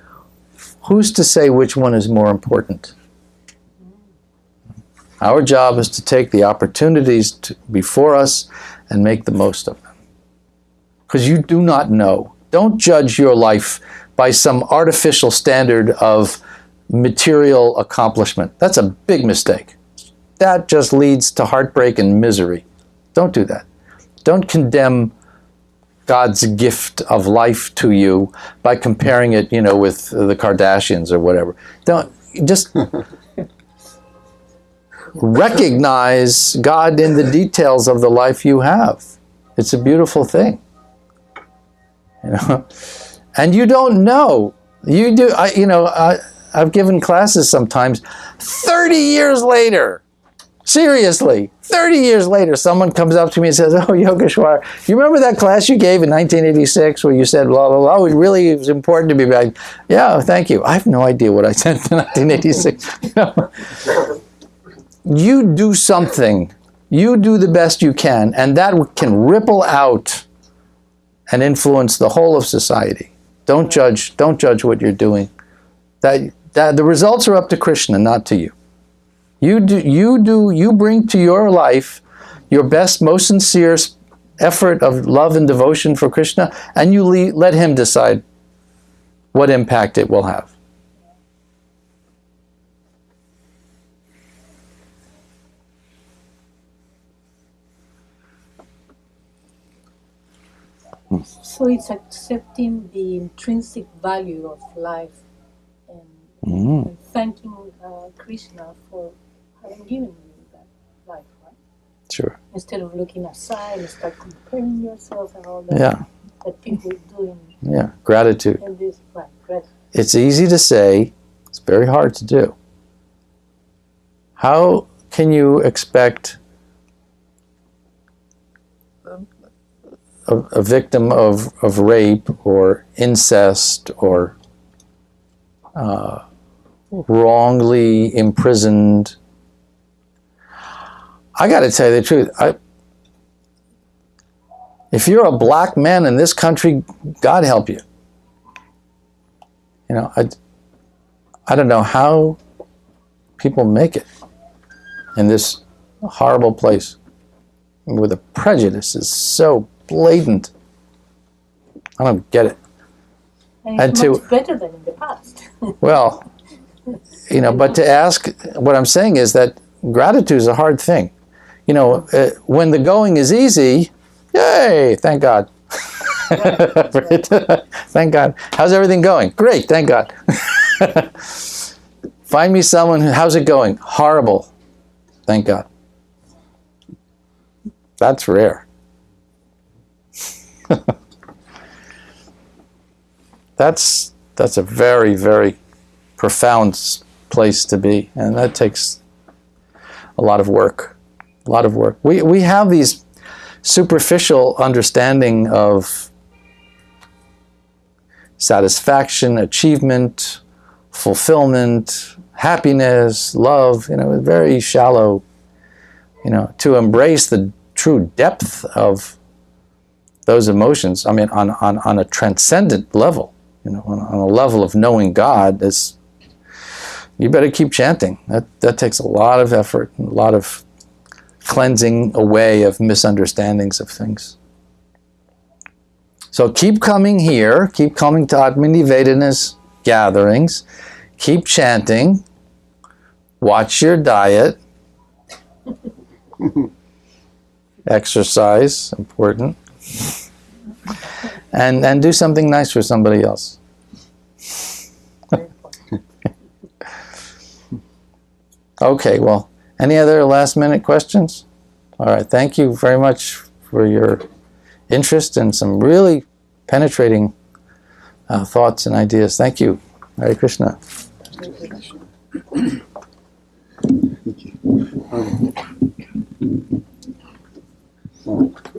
who's to say which one is more important? Our job is to take the opportunities before us and make the most of them. Because you do not know. Don't judge your life by some artificial standard of material accomplishment. That's a big mistake. That just leads to heartbreak and misery. Don't do that. Don't condemn God's gift of life to you by comparing it, with the Kardashians or whatever. Don't just recognize God in the details of the life you have. It's a beautiful thing. And you don't know. You do. I've given classes sometimes. 30 years later, seriously, 30 years later, someone comes up to me and says, oh, Yogeshwar, you remember that class you gave in 1986 where you said, blah, blah, blah, it really was important to me. Like, yeah, thank you. I have no idea what I said in 1986. You do something. You do the best you can, and that can ripple out and influence the whole of society. Don't judge what you're doing. That the results are up to Krishna, not to you. You bring to your life your best, most sincere effort of love and devotion for Krishna, and you let him decide what impact it will have. So it's accepting the intrinsic value of life and thanking Krishna for having given you that life, right? Sure. Instead of looking aside and start comparing yourself and all that that people do gratitude. in this right, gratitude. It's easy to say, it's very hard to do. How can you expect a victim of rape or incest or wrongly imprisoned? I got to tell you the truth. If you're a black man in this country, God help you. I don't know how people make it in this horrible place where the prejudice is so blatant. I don't get it. And it's much better than in the past. Well, but to ask, what I'm saying is that gratitude is a hard thing. When the going is easy, yay, thank God. Thank God. How's everything going? Great, thank God. Find me someone how's it going? Horrible. Thank God. That's rare. That's a very, very profound place to be, and that takes a lot of work. A lot of work. We have these superficial understanding of satisfaction, achievement, fulfillment, happiness, love, very shallow, to embrace the true depth of those emotions. I mean, on a transcendent level, on a level of knowing God, you better keep chanting. That takes a lot of effort, a lot of cleansing away of misunderstandings of things. So keep coming here, keep coming to Atmanivedana's gatherings, keep chanting, watch your diet, exercise, important, and do something nice for somebody else. Okay, well, any other last minute questions? All right, thank you very much for your interest and some really penetrating thoughts and ideas. Thank you. Hare Krishna. Thank you.